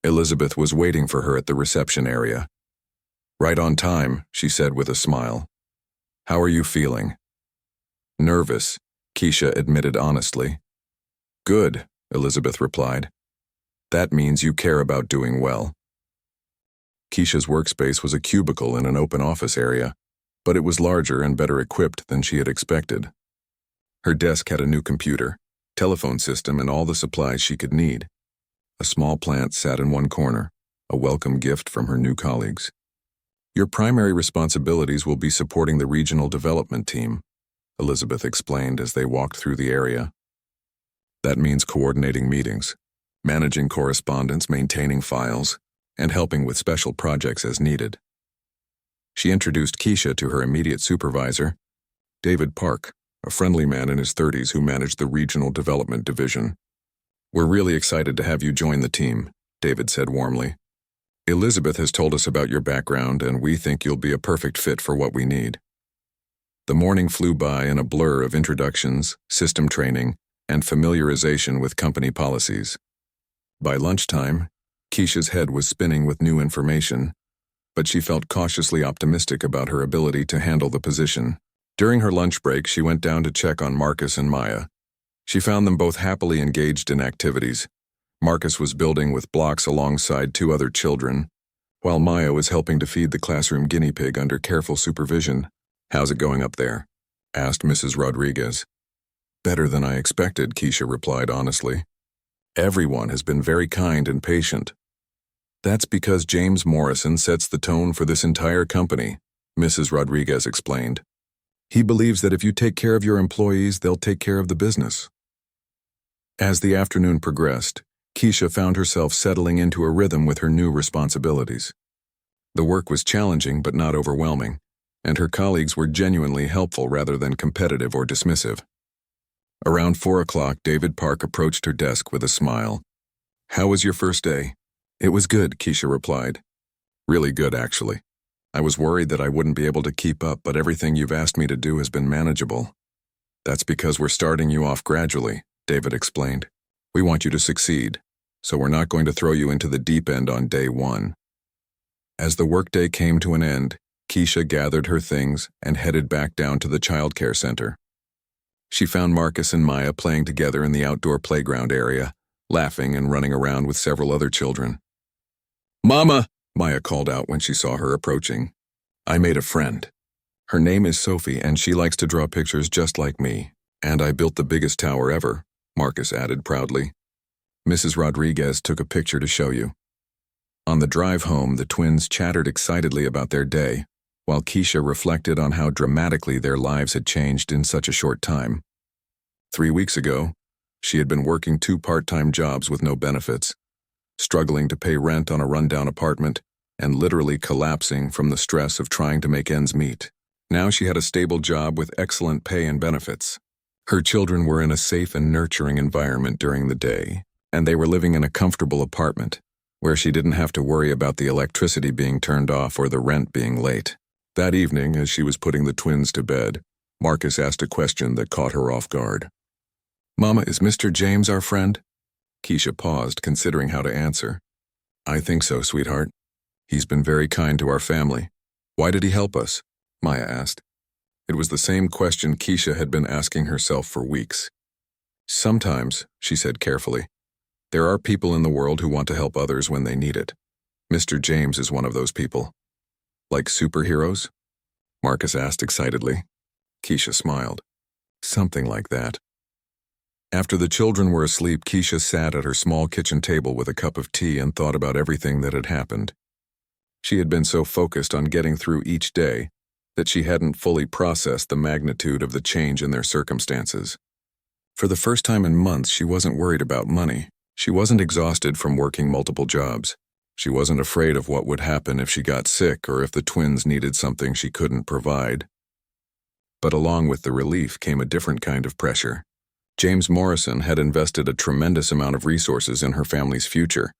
Elizabeth was waiting for her at the reception area. "Right on time," she said with a smile. "How are you feeling?" "Nervous," Keisha admitted honestly. "Good," Elizabeth replied. "That means you care about doing well." Keisha's workspace was a cubicle in an open office area, but it was larger and better equipped than she had expected. Her desk had a new computer, telephone system, and all the supplies she could need. A small plant sat in one corner, a welcome gift from her new colleagues. "Your primary responsibilities will be supporting the regional development team," Elizabeth explained as they walked through the area. "That means coordinating meetings, managing correspondence, maintaining files, and helping with special projects as needed." She introduced Keisha to her immediate supervisor, David Park, a friendly man in his 30s who managed the Regional Development Division. "We're really excited to have you join the team," David said warmly. "Elizabeth has told us about your background, and we think you'll be a perfect fit for what we need." The morning flew by in a blur of introductions, system training, and familiarization with company policies. By lunchtime, Keisha's head was spinning with new information, but she felt cautiously optimistic about her ability to handle the position. During her lunch break, she went down to check on Marcus and Maya. She found them both happily engaged in activities. Marcus was building with blocks alongside 2 other children, while Maya was helping to feed the classroom guinea pig under careful supervision. "How's it going up there?" asked Mrs. Rodriguez. "Better than I expected," Keisha replied honestly. "Everyone has been very kind and patient." "That's because James Morrison sets the tone for this entire company," Mrs. Rodriguez explained. "He believes that if you take care of your employees, they'll take care of the business." As the afternoon progressed, Keisha found herself settling into a rhythm with her new responsibilities. The work was challenging but not overwhelming, and her colleagues were genuinely helpful rather than competitive or dismissive. Around 4 o'clock, David Park approached her desk with a smile. "How was your first day?" "It was good," Keisha replied. "Really good, actually. I was worried that I wouldn't be able to keep up, but everything you've asked me to do has been manageable." "That's because we're starting you off gradually," David explained. "We want you to succeed, so we're not going to throw you into the deep end on day 1. As the workday came to an end, Keisha gathered her things and headed back down to the childcare center. She found Marcus and Maya playing together in the outdoor playground area, laughing and running around with several other children. "Mama!" Maya called out when she saw her approaching. "I made a friend. Her name is Sophie, and she likes to draw pictures just like me. And I built the biggest tower ever," Marcus added proudly. "Mrs. Rodriguez took a picture to show you." On the drive home, the twins chattered excitedly about their day, while Keisha reflected on how dramatically their lives had changed in such a short time. 3 weeks ago, she had been working 2 part-time jobs with no benefits, struggling to pay rent on a rundown apartment, and literally collapsing from the stress of trying to make ends meet. Now she had a stable job with excellent pay and benefits. Her children were in a safe and nurturing environment during the day, and they were living in a comfortable apartment, where she didn't have to worry about the electricity being turned off or the rent being late. That evening, as she was putting the twins to bed, Marcus asked a question that caught her off guard. "Mama, is Mr. James our friend?" Keisha paused, considering how to answer. "I think so, sweetheart. He's been very kind to our family." "Why did he help us?" Maya asked. It was the same question Keisha had been asking herself for weeks. "Sometimes," she said carefully, "there are people in the world who want to help others when they need it. Mr. James is one of those people." "Like superheroes?" Marcus asked excitedly. Keisha smiled. "Something like that." After the children were asleep, Keisha sat at her small kitchen table with a cup of tea and thought about everything that had happened. She had been so focused on getting through each day that she hadn't fully processed the magnitude of the change in their circumstances. For the first time in months, she wasn't worried about money. She wasn't exhausted from working multiple jobs. She wasn't afraid of what would happen if she got sick or if the twins needed something she couldn't provide. But along with the relief came a different kind of pressure. James Morrison had invested a tremendous amount of resources in her family's future,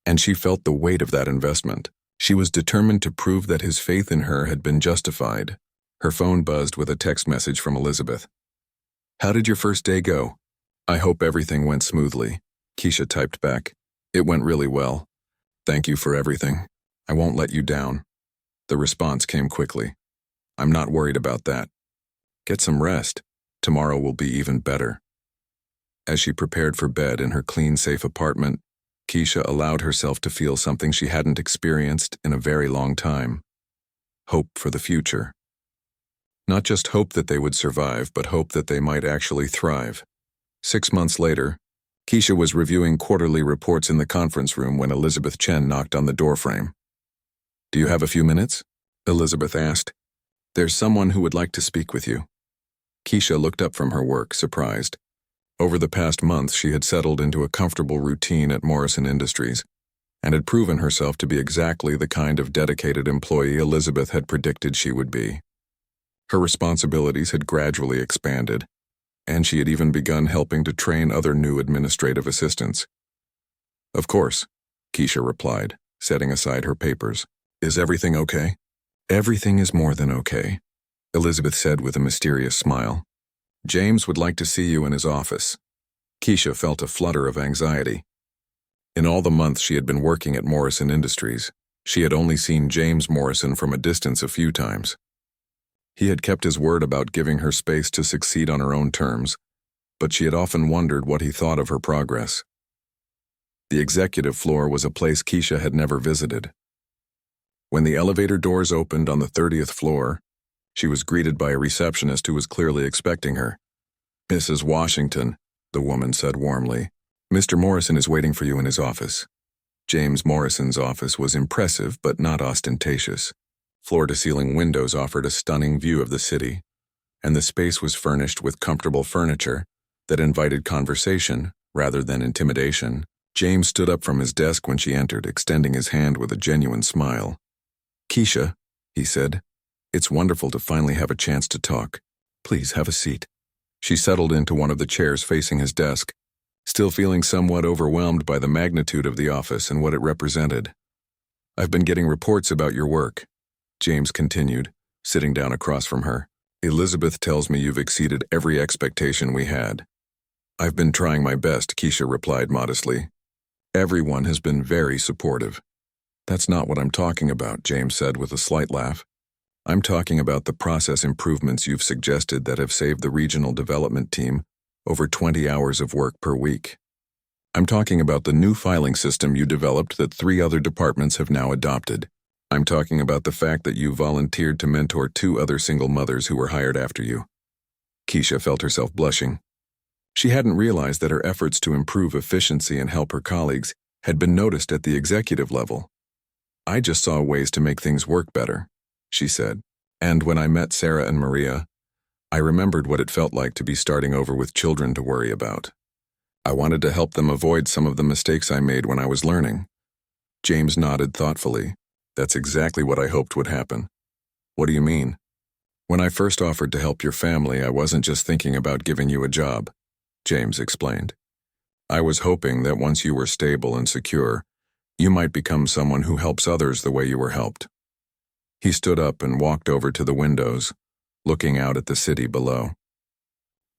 and she felt the weight of that investment. She was determined to prove that his faith in her had been justified. Her phone buzzed with a text message from Elizabeth. "How did your first day go?" "I hope everything went smoothly," Keisha typed back. "It went really well. Thank you for everything. I won't let you down." The response came quickly. "I'm not worried about that. Get some rest. Tomorrow will be even better." As she prepared for bed in her clean, safe apartment, Keisha allowed herself to feel something she hadn't experienced in a very long time. Hope for the future. Not just hope that they would survive, but hope that they might actually thrive. 6 months later, Keisha was reviewing quarterly reports in the conference room when Elizabeth Chen knocked on the doorframe. "Do you have a few minutes?" Elizabeth asked. "There's someone who would like to speak with you." Keisha looked up from her work, surprised. Over the past month, she had settled into a comfortable routine at Morrison Industries, and had proven herself to be exactly the kind of dedicated employee Elizabeth had predicted she would be. Her responsibilities had gradually expanded, and she had even begun helping to train other new administrative assistants. "Of course," Keisha replied, setting aside her papers. "Is everything okay?" "Everything is more than okay," Elizabeth said with a mysterious smile. "James would like to see you in his office." Keisha felt a flutter of anxiety. In all the months she had been working at Morrison Industries, she had only seen James Morrison from a distance a few times. He had kept his word about giving her space to succeed on her own terms, but she had often wondered what he thought of her progress. The executive floor was a place Keisha had never visited. When the elevator doors opened on the 30th floor, she was greeted by a receptionist who was clearly expecting her. "Mrs. Washington," the woman said warmly, "Mr. Morrison is waiting for you in his office." James Morrison's office was impressive but not ostentatious. Floor-to-ceiling windows offered a stunning view of the city, and the space was furnished with comfortable furniture that invited conversation rather than intimidation. James stood up from his desk when she entered, extending his hand with a genuine smile. "Keisha," he said, "it's wonderful to finally have a chance to talk. Please have a seat." She settled into one of the chairs facing his desk, still feeling somewhat overwhelmed by the magnitude of the office and what it represented. "I've been getting reports about your work," James continued, sitting down across from her. "Elizabeth tells me you've exceeded every expectation we had." "I've been trying my best," Keisha replied modestly. "Everyone has been very supportive." "That's not what I'm talking about," James said with a slight laugh. "I'm talking about the process improvements you've suggested that have saved the regional development team over 20 hours of work per week. I'm talking about the new filing system you developed that 3 other departments have now adopted. I'm talking about the fact that you volunteered to mentor 2 other single mothers who were hired after you." Keisha felt herself blushing. She hadn't realized that her efforts to improve efficiency and help her colleagues had been noticed at the executive level. "I just saw ways to make things work better," she said. "And when I met Sarah and Maria, I remembered what it felt like to be starting over with children to worry about. I wanted to help them avoid some of the mistakes I made when I was learning." James nodded thoughtfully. "That's exactly what I hoped would happen." "What do you mean?" "When I first offered to help your family, I wasn't just thinking about giving you a job," James explained. "I was hoping that once you were stable and secure, you might become someone who helps others the way you were helped." He stood up and walked over to the windows, looking out at the city below.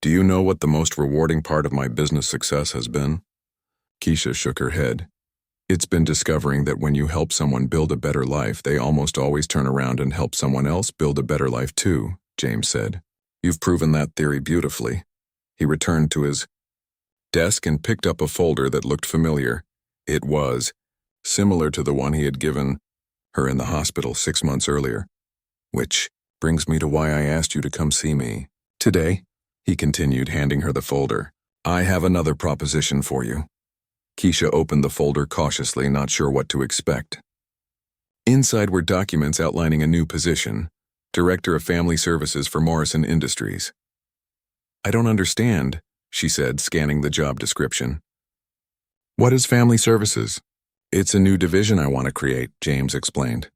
"Do you know what the most rewarding part of my business success has been?" Keisha shook her head. "It's been discovering that when you help someone build a better life, they almost always turn around and help someone else build a better life too," James said. "You've proven that theory beautifully." He returned to his desk and picked up a folder that looked familiar. It was similar to the one he had given her in the hospital 6 months earlier. "Which brings me to why I asked you to come see me today," he continued, handing her the folder. "I have another proposition for you." Keisha opened the folder cautiously, not sure what to expect. Inside were documents outlining a new position, Director of Family Services for Morrison Industries. "I don't understand," she said, scanning the job description. "What is Family Services?" "It's a new division I want to create," James explained.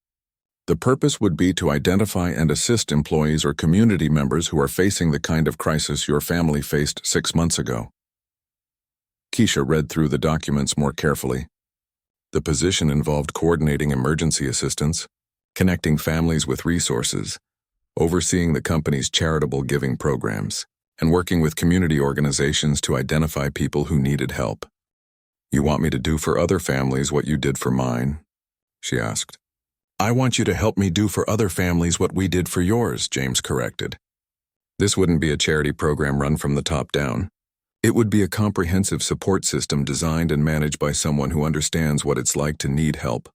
"The purpose would be to identify and assist employees or community members who are facing the kind of crisis your family faced 6 months ago." Keisha read through the documents more carefully. The position involved coordinating emergency assistance, connecting families with resources, overseeing the company's charitable giving programs, and working with community organizations to identify people who needed help. "You want me to do for other families what you did for mine?" she asked. "I want you to help me do for other families what we did for yours," James corrected. This wouldn't be a charity program run from the top down. It would be a comprehensive support system designed and managed by someone who understands what it's like to need help.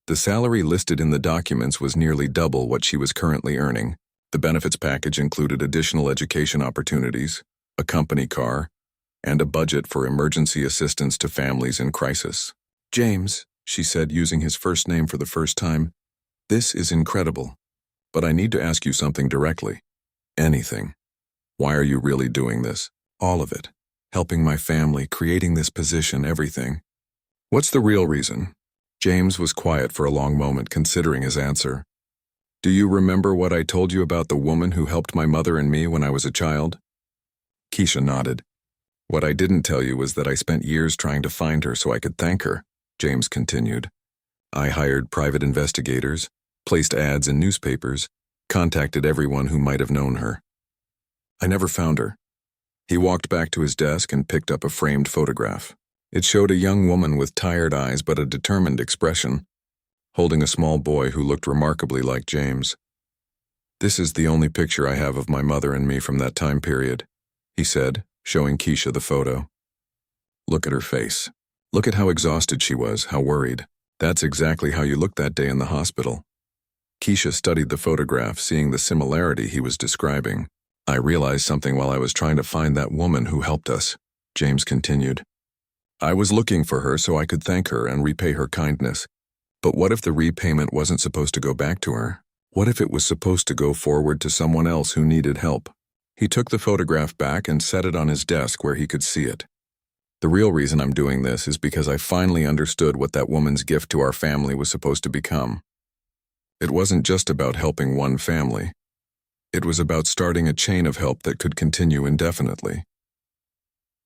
The salary listed in the documents was nearly double what she was currently earning. The benefits package included additional education opportunities, a company car, and a budget for emergency assistance to families in crisis. "James," she said, using his first name for the first time, "this is incredible. But I need to ask you something directly." "Anything. Why are you really doing this?" "All of it. Helping my family, creating this position, everything." What's the real reason? James was quiet for a long moment, considering his answer. Do you remember what I told you about the woman who helped my mother and me when I was a child? Keisha nodded. What I didn't tell you was that I spent years trying to find her so I could thank her, James continued. I hired private investigators, placed ads in newspapers, contacted everyone who might have known her. I never found her. He walked back to his desk and picked up a framed photograph. It showed a young woman with tired eyes but a determined expression, holding a small boy who looked remarkably like James. This is the only picture I have of my mother and me from that time period, he said, showing Keisha the photo. Look at her face. Look at how exhausted she was, how worried. That's exactly how you looked that day in the hospital. Keisha studied the photograph, seeing the similarity he was describing. I realized something while I was trying to find that woman who helped us, James continued. I was looking for her so I could thank her and repay her kindness. But what if the repayment wasn't supposed to go back to her? What if it was supposed to go forward to someone else who needed help? He took the photograph back and set it on his desk where he could see it. The real reason I'm doing this is because I finally understood what that woman's gift to our family was supposed to become. It wasn't just about helping one family. It was about starting a chain of help that could continue indefinitely.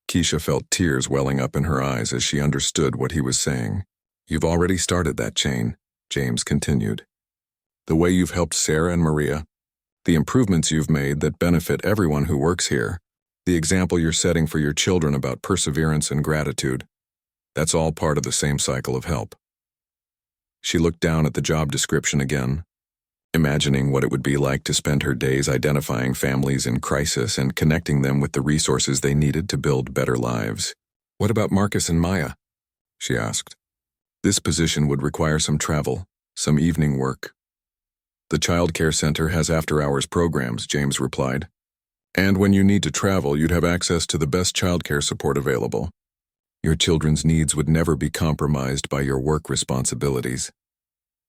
Keisha felt tears welling up in her eyes as she understood what he was saying. You've already started that chain, James continued. The way you've helped Sarah and Maria, the improvements you've made that benefit everyone who works here, the example you're setting for your children about perseverance and gratitude, that's all part of the same cycle of help. She looked down at the job description again, imagining what it would be like to spend her days identifying families in crisis and connecting them with the resources they needed to build better lives. What about Marcus and Maya? She asked. This position would require some travel, some evening work. The child care center has after-hours programs, James replied. And when you need to travel, you'd have access to the best child care support available. Your children's needs would never be compromised by your work responsibilities.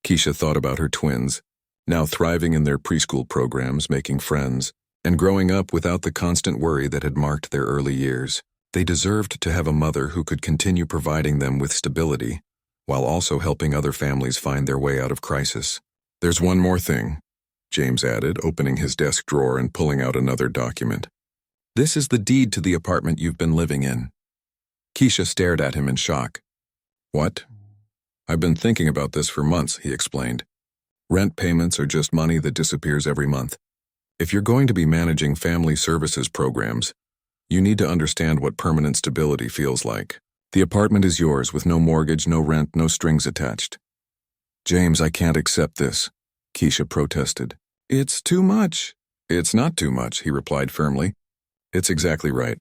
Keisha thought about her twins, now thriving in their preschool programs, making friends, and growing up without the constant worry that had marked their early years. They deserved to have a mother who could continue providing them with stability, while also helping other families find their way out of crisis. There's one more thing, James added, opening his desk drawer and pulling out another document. This is the deed to the apartment you've been living in. Keisha stared at him in shock. What? I've been thinking about this for months, he explained. Rent payments are just money that disappears every month. If you're going to be managing family services programs, you need to understand what permanent stability feels like. The apartment is yours with no mortgage, no rent, no strings attached. James, I can't accept this, Keisha protested. It's too much. It's not too much, he replied firmly. It's exactly right.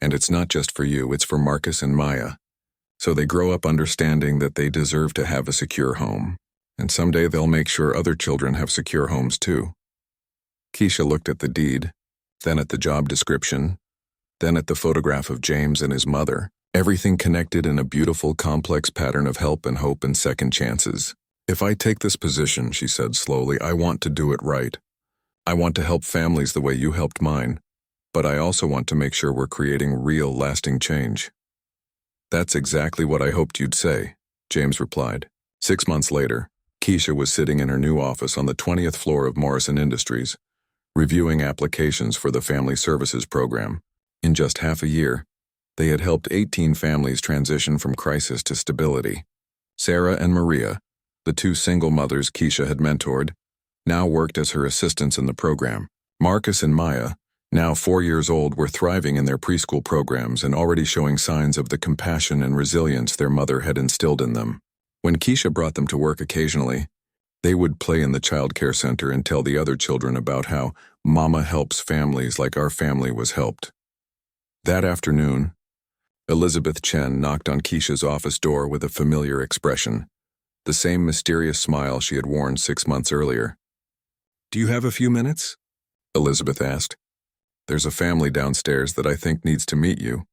And it's not just for you, it's for Marcus and Maya. So they grow up understanding that they deserve to have a secure home. And someday they'll make sure other children have secure homes too. Keisha looked at the deed, then at the job description, then at the photograph of James and his mother, everything connected in a beautiful, complex pattern of help and hope and second chances. If I take this position, she said slowly, I want to do it right. I want to help families the way you helped mine, but I also want to make sure we're creating real, lasting change. That's exactly what I hoped you'd say, James replied. 6 months later, Keisha was sitting in her new office on the 20th floor of Morrison Industries, reviewing applications for the Family Services Program. In just half a year, they had helped 18 families transition from crisis to stability. Sarah and Maria, the two single mothers Keisha had mentored, now worked as her assistants in the program. Marcus and Maya, now 4 years old, were thriving in their preschool programs and already showing signs of the compassion and resilience their mother had instilled in them. When Keisha brought them to work occasionally, they would play in the child care center and tell the other children about how Mama helps families like our family was helped. That afternoon, Elizabeth Chen knocked on Keisha's office door with a familiar expression, the same mysterious smile she had worn 6 months earlier. Do you have a few minutes? Elizabeth asked. There's a family downstairs that I think needs to meet you.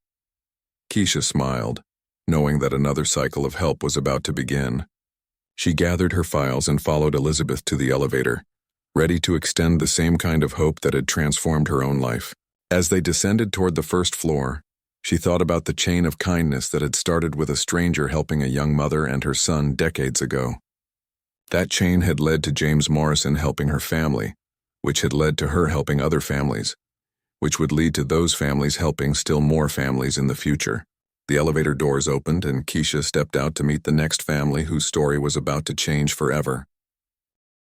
Keisha smiled, knowing that another cycle of help was about to begin. She gathered her files and followed Elizabeth to the elevator, ready to extend the same kind of hope that had transformed her own life. As they descended toward the first floor, She thought about the chain of kindness that had started with a stranger helping a young mother and her son decades ago. That chain had led to James Morrison helping her family, which had led to her helping other families, which would lead to those families helping still more families in the future. The elevator doors opened and Keisha stepped out to meet the next family whose story was about to change forever.